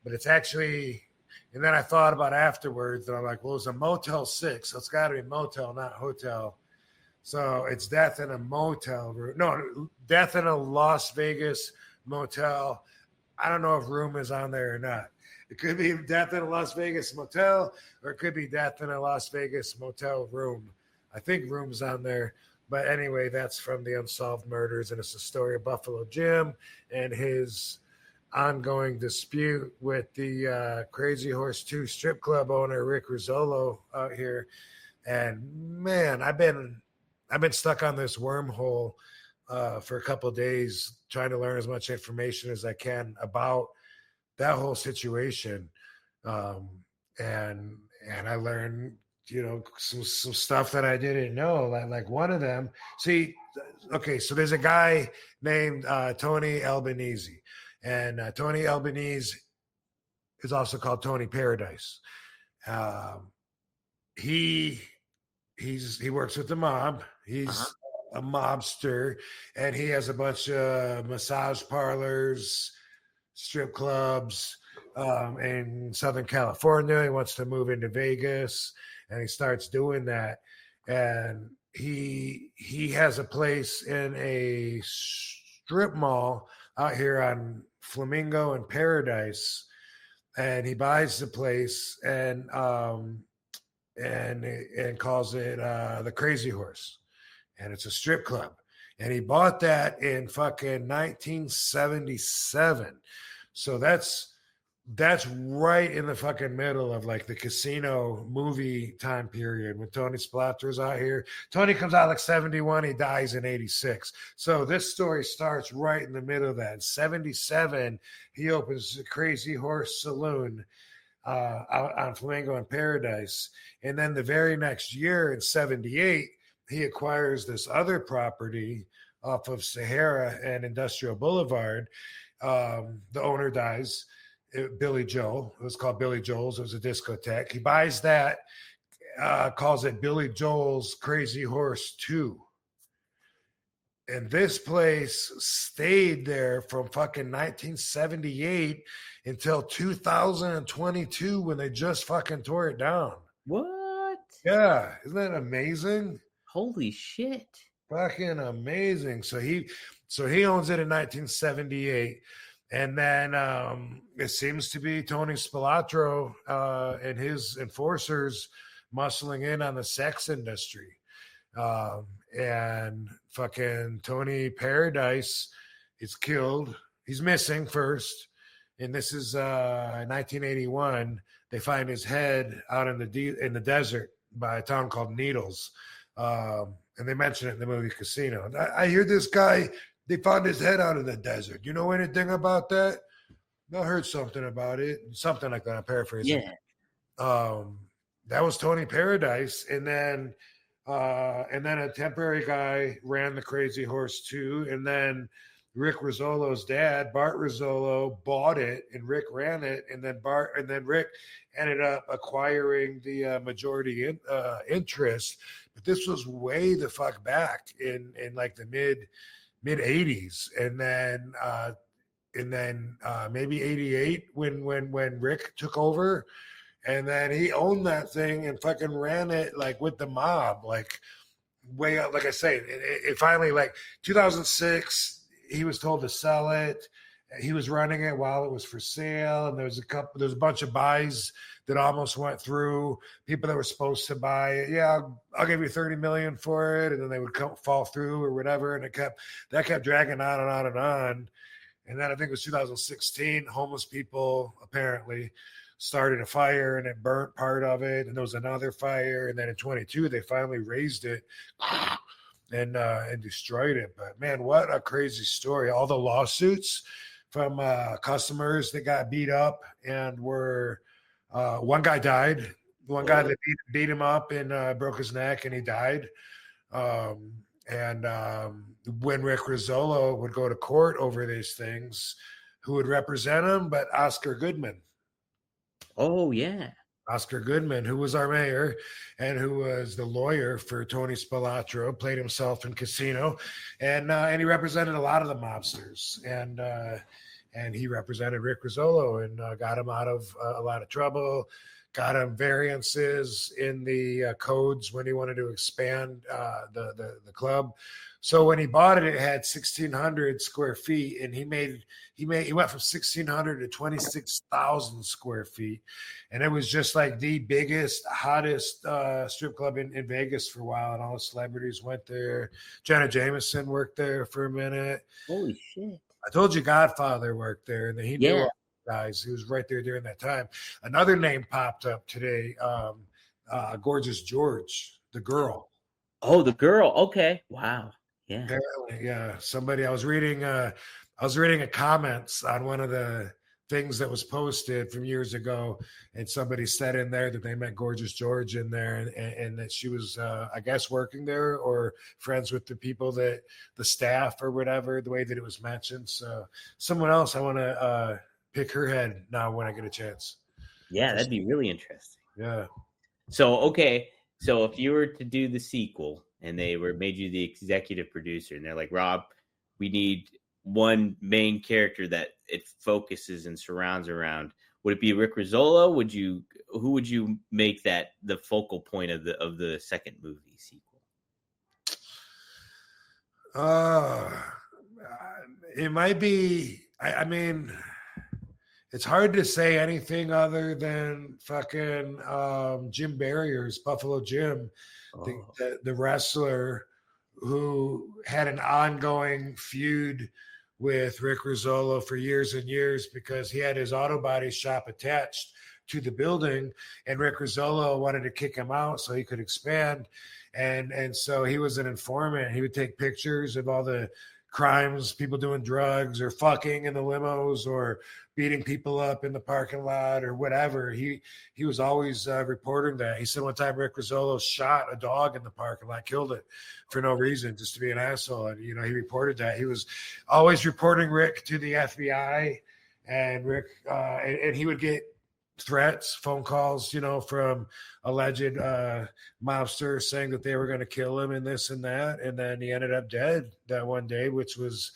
but it's actually, and then I thought about afterwards and I'm like, well, it was a Motel 6, so it's got to be motel, not hotel. So it's Death in a Motel Room. No, Death in a Las Vegas Motel. I don't know if Room is on there or not. It could be Death in a Las Vegas Motel, or it could be Death in a Las Vegas Motel Room. I think Room's on there. But anyway, that's from the Unsolved Murders, and it's the story of Buffalo Jim and his ongoing dispute with the Crazy Horse 2 strip club owner, Rick Rizzolo, out here. And man, I've been stuck on this wormhole for a couple of days, trying to learn as much information as I can about that whole situation. And I learned, some stuff that I didn't know. Like one of them, so there's a guy named Tony Albanese, and Tony Albanese is also called Tony Paradise. He works with the mob. He's a mobster, and he has a bunch of massage parlors, strip clubs in Southern California. He wants to move into Vegas, and he starts doing that. And he has a place in a strip mall out here on Flamingo and Paradise, and he buys the place and calls it the Crazy Horse, and it's a strip club. And he bought that in fucking 1977. So that's right in the fucking middle of like the casino movie time period when Tony Splatter's out here. Tony comes out like 71, he dies in 86. So this story starts right in the middle of that. In 77, he opens the Crazy Horse Saloon out on Flamingo and Paradise. And then the very next year in 78, he acquires this other property off of Sahara and Industrial Boulevard. The owner dies, Billy Joel. It was called Billy Joel's. It was a discotheque. He buys that, calls it Billy Joel's Crazy Horse 2. And this place stayed there from fucking 1978 until 2022 when they just fucking tore it down. What? Yeah. Isn't that amazing? Holy shit. Fucking amazing. So he owns it in 1978. And then it seems to be Tony Spilotro and his enforcers muscling in on the sex industry. And fucking Tony Paradise is killed. He's missing first. And this is 1981. They find his head out in the desert by a town called Needles. And they mention it in the movie Casino. I hear this guy, they found his head out in the desert. You know anything about that? I heard something about it. Something like that. I'm paraphrasing. Yeah. That was Tony Paradise. And then a temporary guy ran the Crazy Horse 2. And then Rick Rizzolo's dad, Bart Rizzolo, bought it, and Rick ran it. And then Rick ended up acquiring the majority interest. But this was way the fuck back in like the mid 80s, and then maybe 88 when Rick took over. And then he owned that thing and fucking ran it like with the mob, like way up. Like I say, it finally, like 2006, he was told to sell it. He was running it while it was for sale, and there was a bunch of buys that almost went through. People that were supposed to buy it, yeah, I'll give you $30 million for it, and then they would fall through or whatever, and that kept dragging on and on and on. And then I think it was 2016, homeless people apparently started a fire and it burnt part of it, and there was another fire, and then in 22 they finally raised it and destroyed it. But man, what a crazy story! All the lawsuits from customers that got beat up and were one guy died. One guy that beat him up and broke his neck, and he died. And when Rick Rizzolo would go to court over these things, who would represent him but Oscar Goodman? Oh, yeah. Oscar Goodman, who was our mayor and who was the lawyer for Tony Spilotro, played himself in Casino, and he represented a lot of the mobsters, and he represented Rick Rizzolo and got him out of a lot of trouble, got him variances in the codes when he wanted to expand the club. So when he bought it, it had 1,600 square feet, and he went from 1,600 to 26,000 square feet, and it was just like the biggest, hottest strip club in Vegas for a while, and all the celebrities went there. Jenna Jameson worked there for a minute. Holy shit! I told you Godfather worked there, and he knew all the guys. He was right there during that time. Another name popped up today: Gorgeous George, the girl. Oh, the girl. Okay, wow. Yeah. Apparently, yeah. Somebody I was reading a comments on one of the things that was posted from years ago, and somebody said in there that they met Gorgeous George in there, and that she was I guess working there or friends with the people that the staff or whatever, the way that it was mentioned. So someone else, I want to pick her head now when I get a chance. Yeah, that'd be really interesting. Yeah. So okay, so if you were to do the sequel and they made you the executive producer, and they're like, Rob, we need one main character that it focuses and surrounds around, would it be Rick Rizzolo? Who would you make that the focal point of the second movie sequel? It might be, I mean, it's hard to say anything other than fucking Jim Barrier's Buffalo Jim, the wrestler who had an ongoing feud with Rick Rizzolo for years and years because he had his auto body shop attached to the building, and Rick Rizzolo wanted to kick him out so he could expand. And so he was an informant. He would take pictures of all the crimes, people doing drugs or fucking in the limos or beating people up in the parking lot or whatever. He was always reporting that. He said one time Rick Rizzolo shot a dog in the parking lot, killed it for no reason, just to be an asshole. And, he reported that. He was always reporting Rick to the FBI. and Rick, and he would get threats, phone calls, from alleged mobsters saying that they were going to kill him and this and that. And then he ended up dead that one day, which was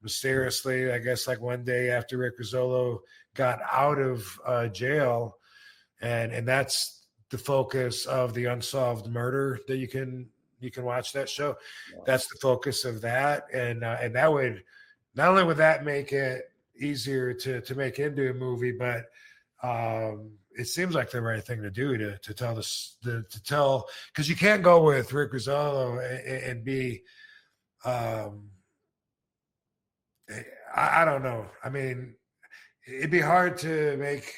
mysteriously, I guess, like one day after Rick Rizzolo got out of jail. And that's the focus of the Unsolved Murder that you can watch that show. That's the focus of that. And that would, not only would that make it easier to make into a movie, but it seems like the right thing to do to tell because you can't go with Rick Rizzolo and be I don't know. I mean, it'd be hard to make.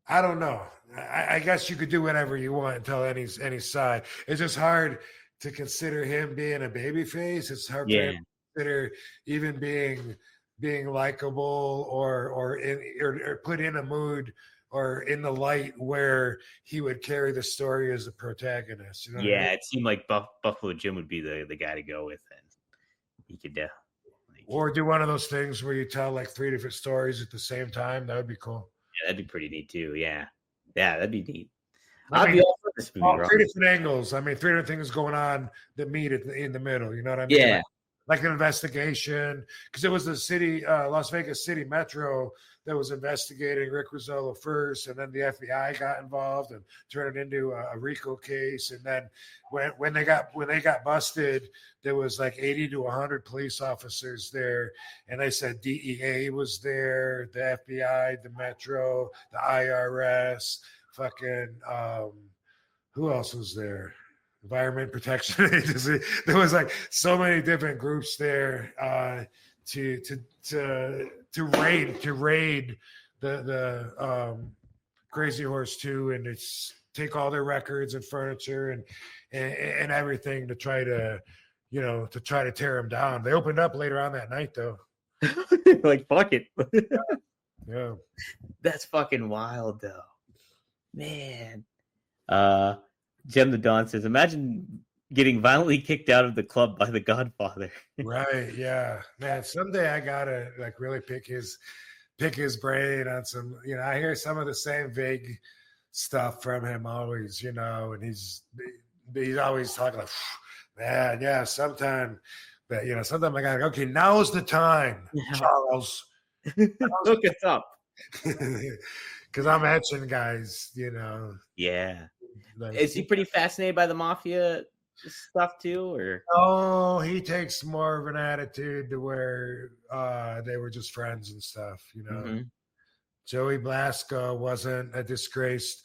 I don't know. I guess you could do whatever you want and tell any side. It's just hard to consider him being a babyface. It's hard to consider even being likable or put in a mood or in the light where he would carry the story as a protagonist. You know what I mean? It seemed like Buffalo Jim would be the guy to go with, and he could or do one of those things where you tell like 3 different stories at the same time. That would be cool. Yeah, that'd be pretty neat too. Yeah, that'd be neat. I mean, be all for this movie. 3 different angles. I mean, 3 different things going on that meet in the middle. You know what I mean? Yeah. Like an investigation, because it was the city, Las Vegas City Metro, that was investigating Rick Rizzolo first, and then the FBI got involved and turned it into a RICO case. And then when they got busted, there was like 80 to 100 police officers there, and they said DEA was there, the FBI, the Metro, the IRS, fucking who else was there? Environment Protection Agency. There was like so many different groups there to raid the Crazy Horse 2 and it's take all their records and furniture and everything to try to tear them down. They opened up later on that night though. Like fuck it. Yeah. That's fucking wild though. Man. Jem the Dawn says, imagine getting violently kicked out of the club by the Godfather. Right, yeah. Man, someday I gotta like really pick his brain on some, I hear some of the same vague stuff from him always, and he's always talking like, man, yeah, sometime I gotta go, okay, now's the time, Charles. Look us up. Because I'm etching guys, Yeah. Like, is he pretty fascinated by the mafia stuff too, or? Oh, he takes more of an attitude to where they were just friends and stuff, Mm-hmm. Joey Blasco wasn't a disgraced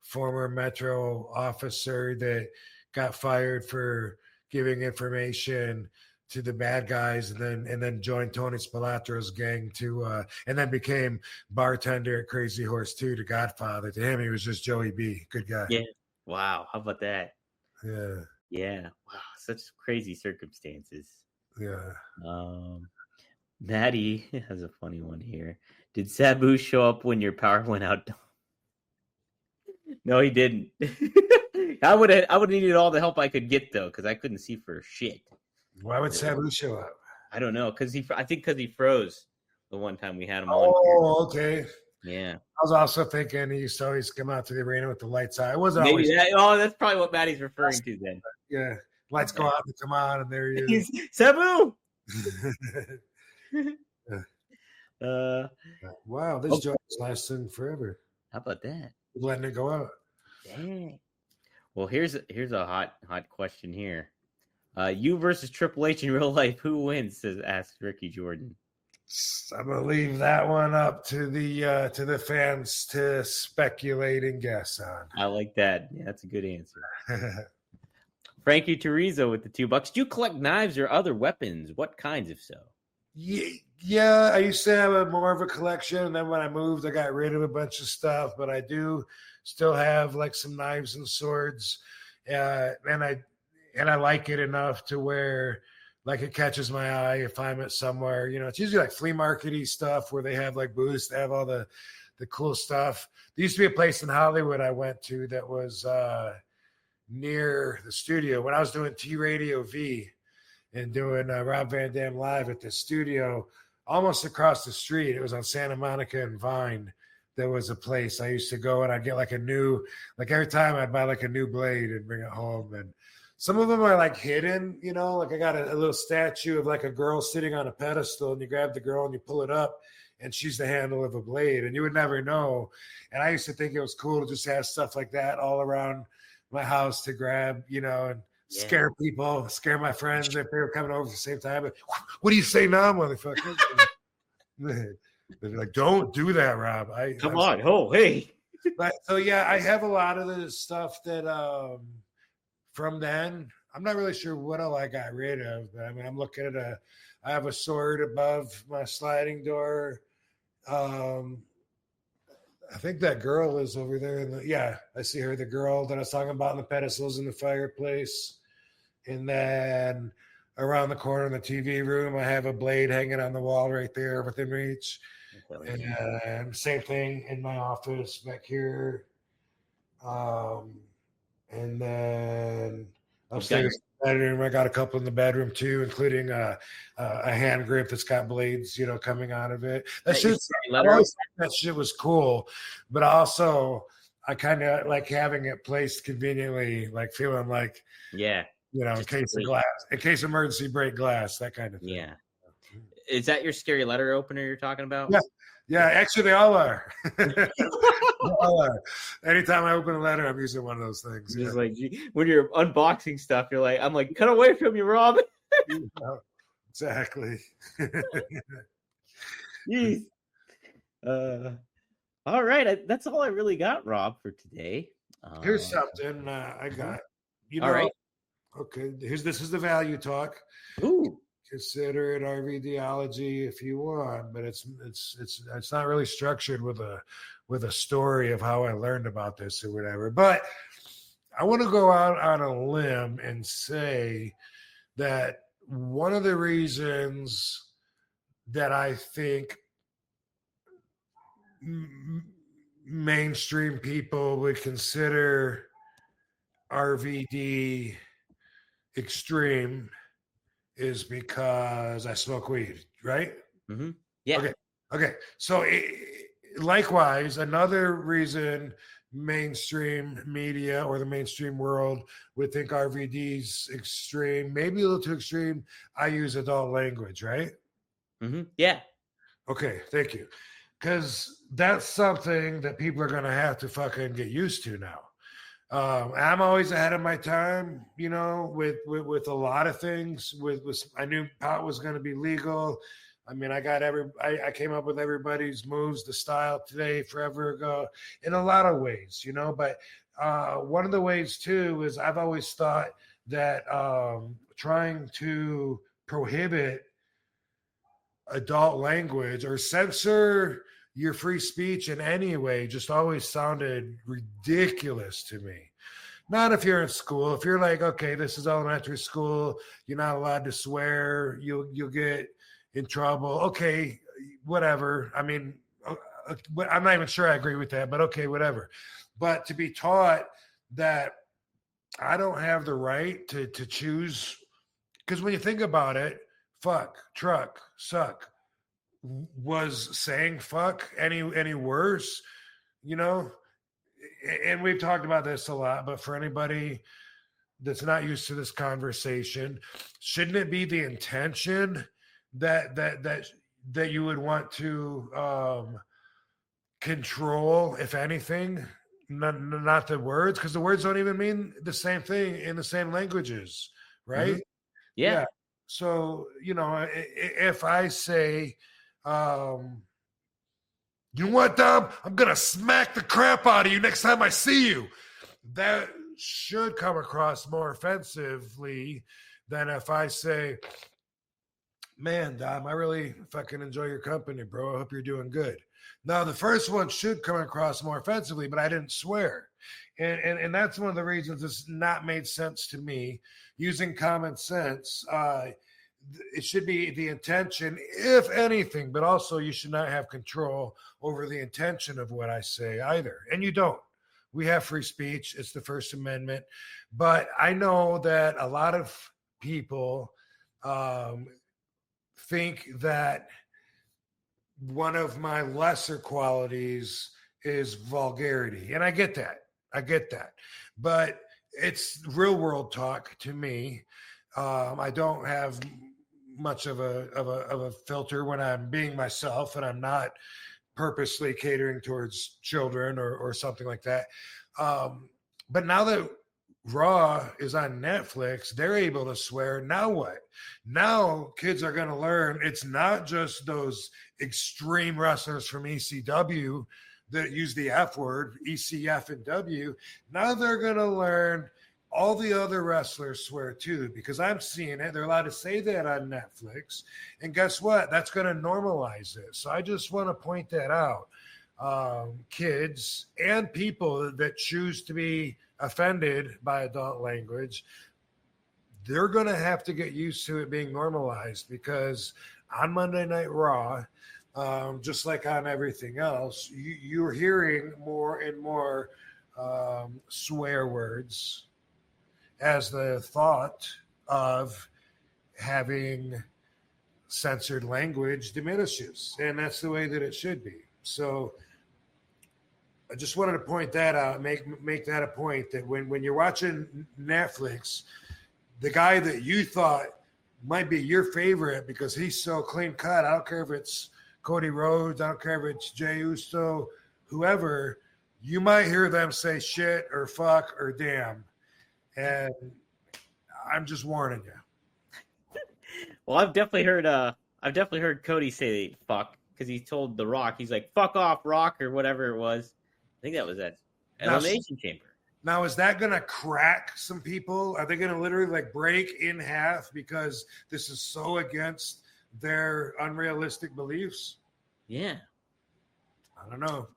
former Metro officer that got fired for giving information to the bad guys and then joined Tony Spilatro's gang and then became bartender at Crazy Horse 2 to Godfather. To him, he was just Joey B. Good guy. Yeah. Wow. How about that? Yeah. Yeah. Wow. Such crazy circumstances. Yeah. Maddie has a funny one here. Did Sabu show up when your power went out? No, he didn't. I would have needed all the help I could get though, because I couldn't see for shit. Why would Sabu show up? I don't know, because he froze the one time we had him on. Oh, okay. Yeah. I was also thinking he used to always come out to the arena with the lights out. It wasn't Maybe always. that's probably what Maddie's referring to then. Yeah. Lights go out and come on, and there he is. Sabu! Wow, this joke is lasting forever. How about that? Letting it go out. Dang. Well, here's a hot question here. You versus Triple H in real life, who wins? Asked Ricky Jordan. I'm gonna leave that one up to the fans to speculate and guess on. I like that. Yeah, that's a good answer. Frankie Turizo with the $2. Do you collect knives or other weapons? What kinds, if so? Yeah, I used to have more of a collection, and then when I moved, I got rid of a bunch of stuff. But I do still have like some knives and swords, and I like it enough to where like it catches my eye if I'm at somewhere. It's usually like flea market-y stuff where they have like booths that have all the cool stuff. There used to be a place in Hollywood I went to that was near the studio when I was doing T Radio V and doing Rob Van Dam live at the studio. almost across the street. It was on Santa Monica and Vine. There was a place I used to go, and I'd get like every time I'd buy like a new blade and bring it home. And some of them are like hidden, like I got a little statue of like a girl sitting on a pedestal, and you grab the girl and you pull it up, and she's the handle of a blade, and you would never know. And I used to think it was cool to just have stuff like that all around my house to grab, and scare people, scare my friends if they were coming over at the same time. But, what do you say now, motherfucker? They're like, don't do that, Rob. Come on. Oh, hey. But so, yeah, I have a lot of the stuff that from then. I'm not really sure what all I got rid of, but I mean, I'm looking at I have a sword above my sliding door. I think that girl is over there. I see her, the girl that I was talking about in the pedestals in the fireplace. And then around the corner in the TV room, I have a blade hanging on the wall right there within reach. And same thing in my office back here. And then upstairs in the bedroom, I got a couple in the bedroom too, including a hand grip that's got blades, coming out of it. That shit was cool, but also I kind of like having it placed conveniently, like feeling like, in case of glass, in case emergency break glass, that kind of thing. Yeah. Is that your scary letter opener you're talking about? Yeah, actually, they all are. Anytime I open a letter, I'm using one of those things. Just like when you're unboxing stuff, you're like, I'm like, cut away from you, Rob. Exactly. Jeez. All right. That's all I really got, Rob, for today. Here's something I got. All right. Okay. This is the value talk. Ooh. Consider it RVDology if you want, but it's not really structured with a story of how I learned about this or whatever. But I want to go out on a limb and say that one of the reasons that I think mainstream people would consider RVD extreme is because I smoke weed, right? Mm-hmm. Yeah. Okay. So likewise, another reason mainstream media or the mainstream world would think RVD's extreme, maybe a little too extreme. I use adult language, right? Mm-hmm. Yeah. Okay. Thank you. Because that's something that people are going to have to fucking get used to now. I'm always ahead of my time, with a lot of things. I knew pot was going to be legal. I mean, I came up with everybody's moves, the style today, forever ago, in a lot of ways, But one of the ways too is I've always thought that trying to prohibit adult language or censor your free speech in any way just always sounded ridiculous to me. Not if you're in school. If you're like, okay, this is elementary school, you're not allowed to swear, you'll get in trouble. Okay, whatever. I mean, I'm not even sure I agree with that, but okay, whatever. But to be taught that I don't have the right to choose, because when you think about it, fuck, truck, suck, was saying fuck any worse, and we've talked about this a lot, but for anybody that's not used to this conversation, shouldn't it be the intention that you would want to control, if anything, not the words, because the words don't even mean the same thing in the same languages, right? Mm-hmm. Yeah. So, if I say, you know what, Dom? I'm going to smack the crap out of you next time I see you. That should come across more offensively than if I say, man, Dom, I really fucking enjoy your company, bro. I hope you're doing good. Now, the first one should come across more offensively, but I didn't swear. And that's one of the reasons it's not made sense to me. Using common sense, it should be the intention, if anything, but also you should not have control over the intention of what I say either. And you don't. We have free speech. It's the First Amendment. But I know that a lot of people think that one of my lesser qualities is vulgarity. And I get that. But it's real world talk to me. I don't have much of a filter when I'm being myself, and I'm not purposely catering towards children or something like that. But now that Raw is on Netflix, they're able to swear. Now what? Now kids are going to learn it's not just those extreme wrestlers from ECW that use the F word, ECF and W. Now they're going to learn all the other wrestlers swear too, because I'm seeing it. They're allowed to say that on Netflix. And guess what? That's going to normalize it. So I just want to point that out. Kids and people that choose to be offended by adult language, they're going to have to get used to it being normalized, because on Monday Night Raw, just like on everything else, you're hearing more and more swear words as the thought of having censored language diminishes. And that's the way that it should be. So I just wanted to point that out, make that a point, that when you're watching Netflix, the guy that you thought might be your favorite because he's so clean cut, I don't care if it's Cody Rhodes, I don't care if it's Jey Uso, whoever, you might hear them say shit or fuck or damn. And I'm just warning you. Well, I've definitely heard Cody say fuck, because he told The Rock, he's like, fuck off, Rock, or whatever it was. I think that was at Elimination Chamber. Now, is that going to crack some people? Are they going to literally like break in half because this is so against their unrealistic beliefs? Yeah. I don't know.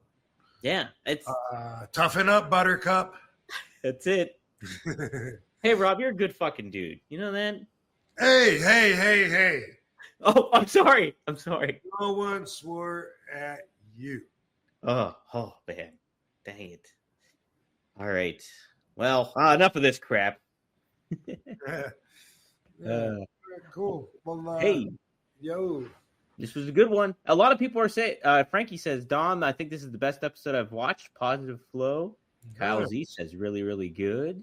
Yeah. It's toughen up, Buttercup. That's it. Hey, Rob, you're a good fucking dude. You know that? Hey. Oh, I'm sorry. No one swore at you. Oh, man. Dang it. All right. Well, enough of this crap. Cool. Well, hey. Yo. This was a good one. A lot of people are saying, Frankie says, Dom, I think this is the best episode I've watched. Positive flow. Kyle Z says, really, really good.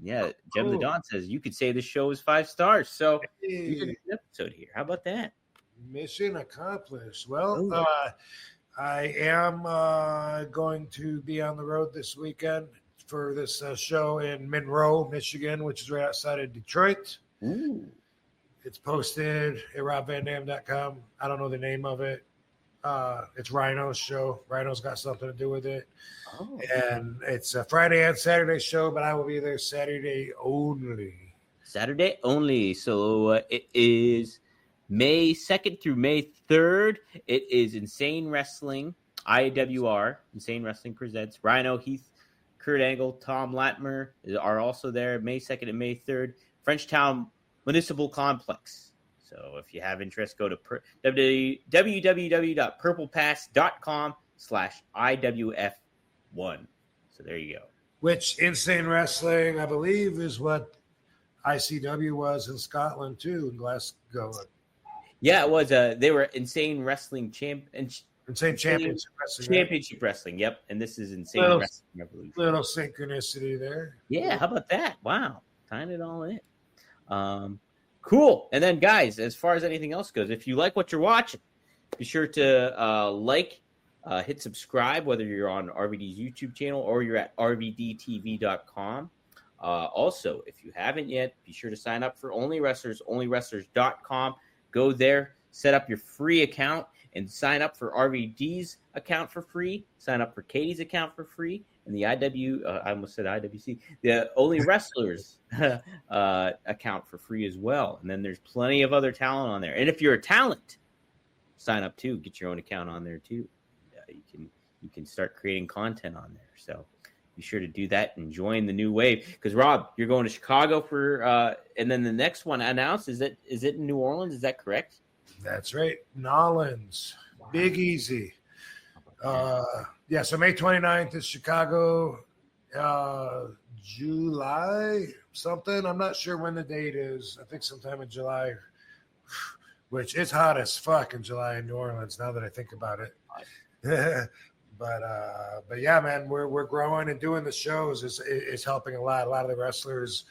Jem the Don says, you could say the show is 5 stars. So you did an episode here. How about that? Mission accomplished. Well, I am going to be on the road this weekend for this show in Monroe, Michigan, which is right outside of Detroit. Ooh. It's posted at robvandam.com. I don't know the name of it. It's Rhino's show. Rhino's got something to do with it. Oh. And it's a Friday and Saturday show, but I will be there Saturday only. Saturday only. So it is May 2nd through May 3rd. It is Insane Wrestling, IWR. Insane Wrestling presents. Rhino, Heath, Kurt Angle, Tom Latimer are also there May 2nd and May 3rd. Frenchtown Municipal Complex. So if you have interest, go to www.purplepass.com/IWF1. So there you go. Which Insane Wrestling, I believe, is what ICW was in Scotland too, in Glasgow. Yeah, it was. They were Insane Wrestling Insane Championship Wrestling. Championship Wrestling, yep. And this is Insane Wrestling Revolution. Little synchronicity there. Yeah, how about that? Wow. Tying it all in. Cool. And then, guys, as far as anything else goes, if you like what you're watching, be sure to hit subscribe, whether you're on RVD's YouTube channel or you're at rvdtv.com. Also, if you haven't yet, be sure to sign up for Only Wrestlers, onlywrestlers.com. Go there, set up your free account, and sign up for RVD's account for free. Sign up for Katie's account for free. And the I almost said IWC, the Only Wrestlers account for free as well. And then there's plenty of other talent on there. And if you're a talent, sign up too. Get your own account on there too. You can start creating content on there. So be sure to do that and join the new wave. Because Rob, you're going to Chicago for, and then the next one announced is it in New Orleans? Is that correct? That's right, Nolans, wow. Big Easy. Yeah, so May 29th is Chicago, July something. I'm not sure when the date is. I think sometime in July. which is hot as fuck in July in New Orleans. Now that I think about it, but yeah, man, we're growing and doing the shows is helping a lot. A lot of the wrestlers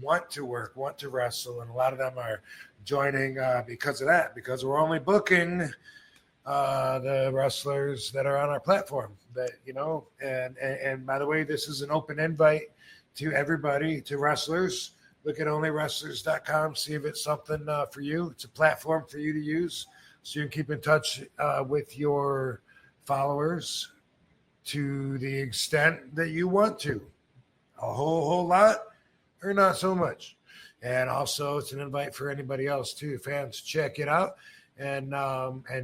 want to work, want to wrestle, and a lot of them are joining because of that. Because we're only booking the wrestlers that are on our platform. That and by the way, this is an open invite to everybody, to wrestlers. Look at onlywrestlers.com, see if it's something for you. It's a platform for you to use so you can keep in touch with your followers to the extent that you want to. A whole lot or not so much. And also it's an invite for anybody else too. Fans, check it out. And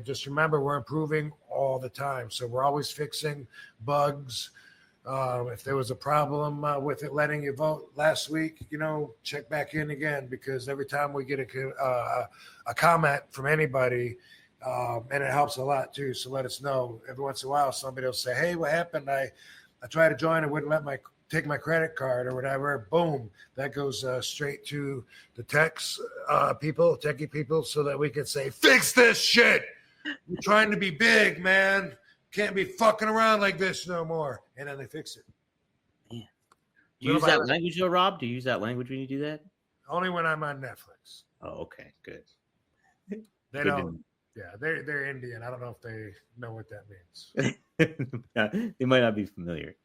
just remember, we're improving all the time. So we're always fixing bugs. If there was a problem with it letting you vote last week, check back in again, because every time we get a comment from anybody, and it helps a lot too. So let us know. Every once in a while, somebody will say, "Hey, what happened? I tried to join. It wouldn't let take my credit card or whatever." Boom, that goes straight to the techie people, so that we can say, "Fix this shit. We're trying to be big, man. Can't be fucking around like this no more." And then they fix it. Yeah. Do you use that language though, Rob? Do you use that language when you do that? Only when I'm on Netflix. Oh, okay, good. They don't. Yeah, they're Indian. I don't know if they know what that means. They might not be familiar.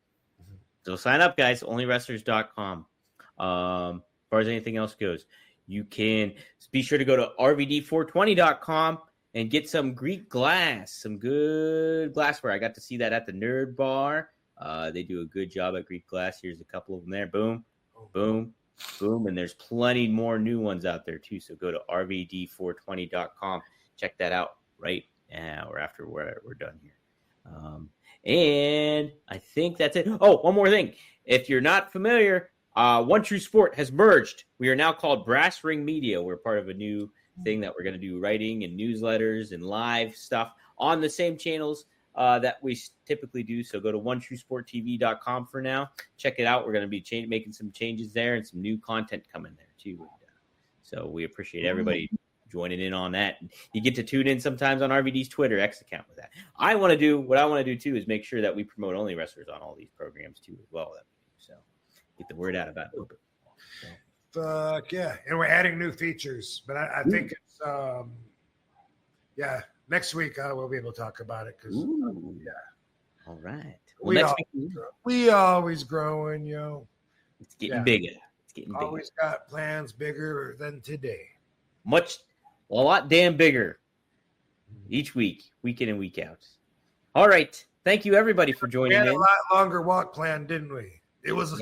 Mm-hmm. So sign up, guys. Onlywrestlers.com. As far as anything else goes, you can be sure to go to rvd420.com and get some Greek glass, some good glassware. I got to see that at the Nerd Bar. They do a good job at Greek glass. Here's a couple of them there. Boom, boom, boom. And there's plenty more new ones out there too. So go to rvd420.com. Check that out right now or after we're done here. And I think that's it. Oh, one more thing. If you're not familiar, One True Sport has merged. We are now called Brass Ring Media. We're part of a new thing that we're going to do writing and newsletters and live stuff on the same channels that we typically do. So go to onetruesporttv.com for now. Check it out. We're going to be making some changes there and some new content coming there too. So we appreciate everybody joining in on that. You get to tune in sometimes on RVD's Twitter X account with that. What I want to do too is make sure that we promote Only Wrestlers on all these programs too as well. So get the word out about it a little bit. So. Fuck yeah. And we're adding new features, but I think it's next week we'll be able to talk about it because all right. Well, we always growing, yo. It's getting bigger. Always got plans bigger than today. A lot damn bigger each week in and week out. All right. Thank you, everybody, for joining in. We had a lot longer walk plan, didn't we? It was a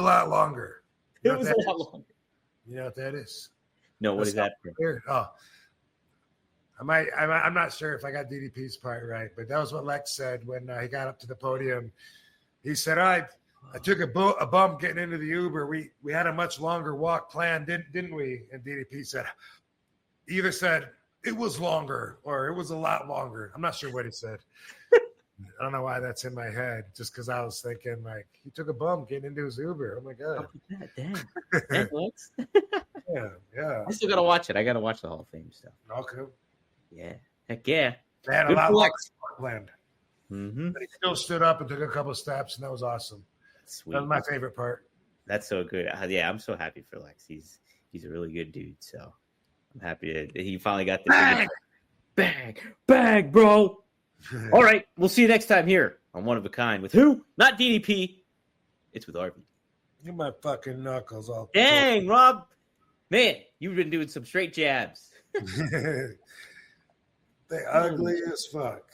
lot longer. It was a lot longer. You know what that is? No, what is that? Oh, I'm not sure if I got DDP's part right, but that was what Lex said when he got up to the podium. He said, I took a bump getting into the Uber. We had a much longer walk plan, didn't we? And DDP said, either said it was longer or it was a lot longer. I'm not sure what he said. I don't know why that's in my head, just because I was thinking, like, he took a bump getting into his Uber. Oh, my God. Damn. Yeah. I still got to watch it. I got to watch the Hall of Fame stuff. Okay. Yeah. Heck yeah. They had a lot longer planned. Mm-hmm. But he still stood up and took a couple of steps, and that was awesome. Sweet. That was my favorite part. That's so good. Yeah, I'm so happy for Lex. He's a really good dude, so I'm happy that he finally got the bang, bro. All right, we'll see you next time here on One of a Kind with who? Not DDP. It's with RV. Get my fucking knuckles all. Dang, Rob. Man, you've been doing some straight jabs. They ugly as fuck.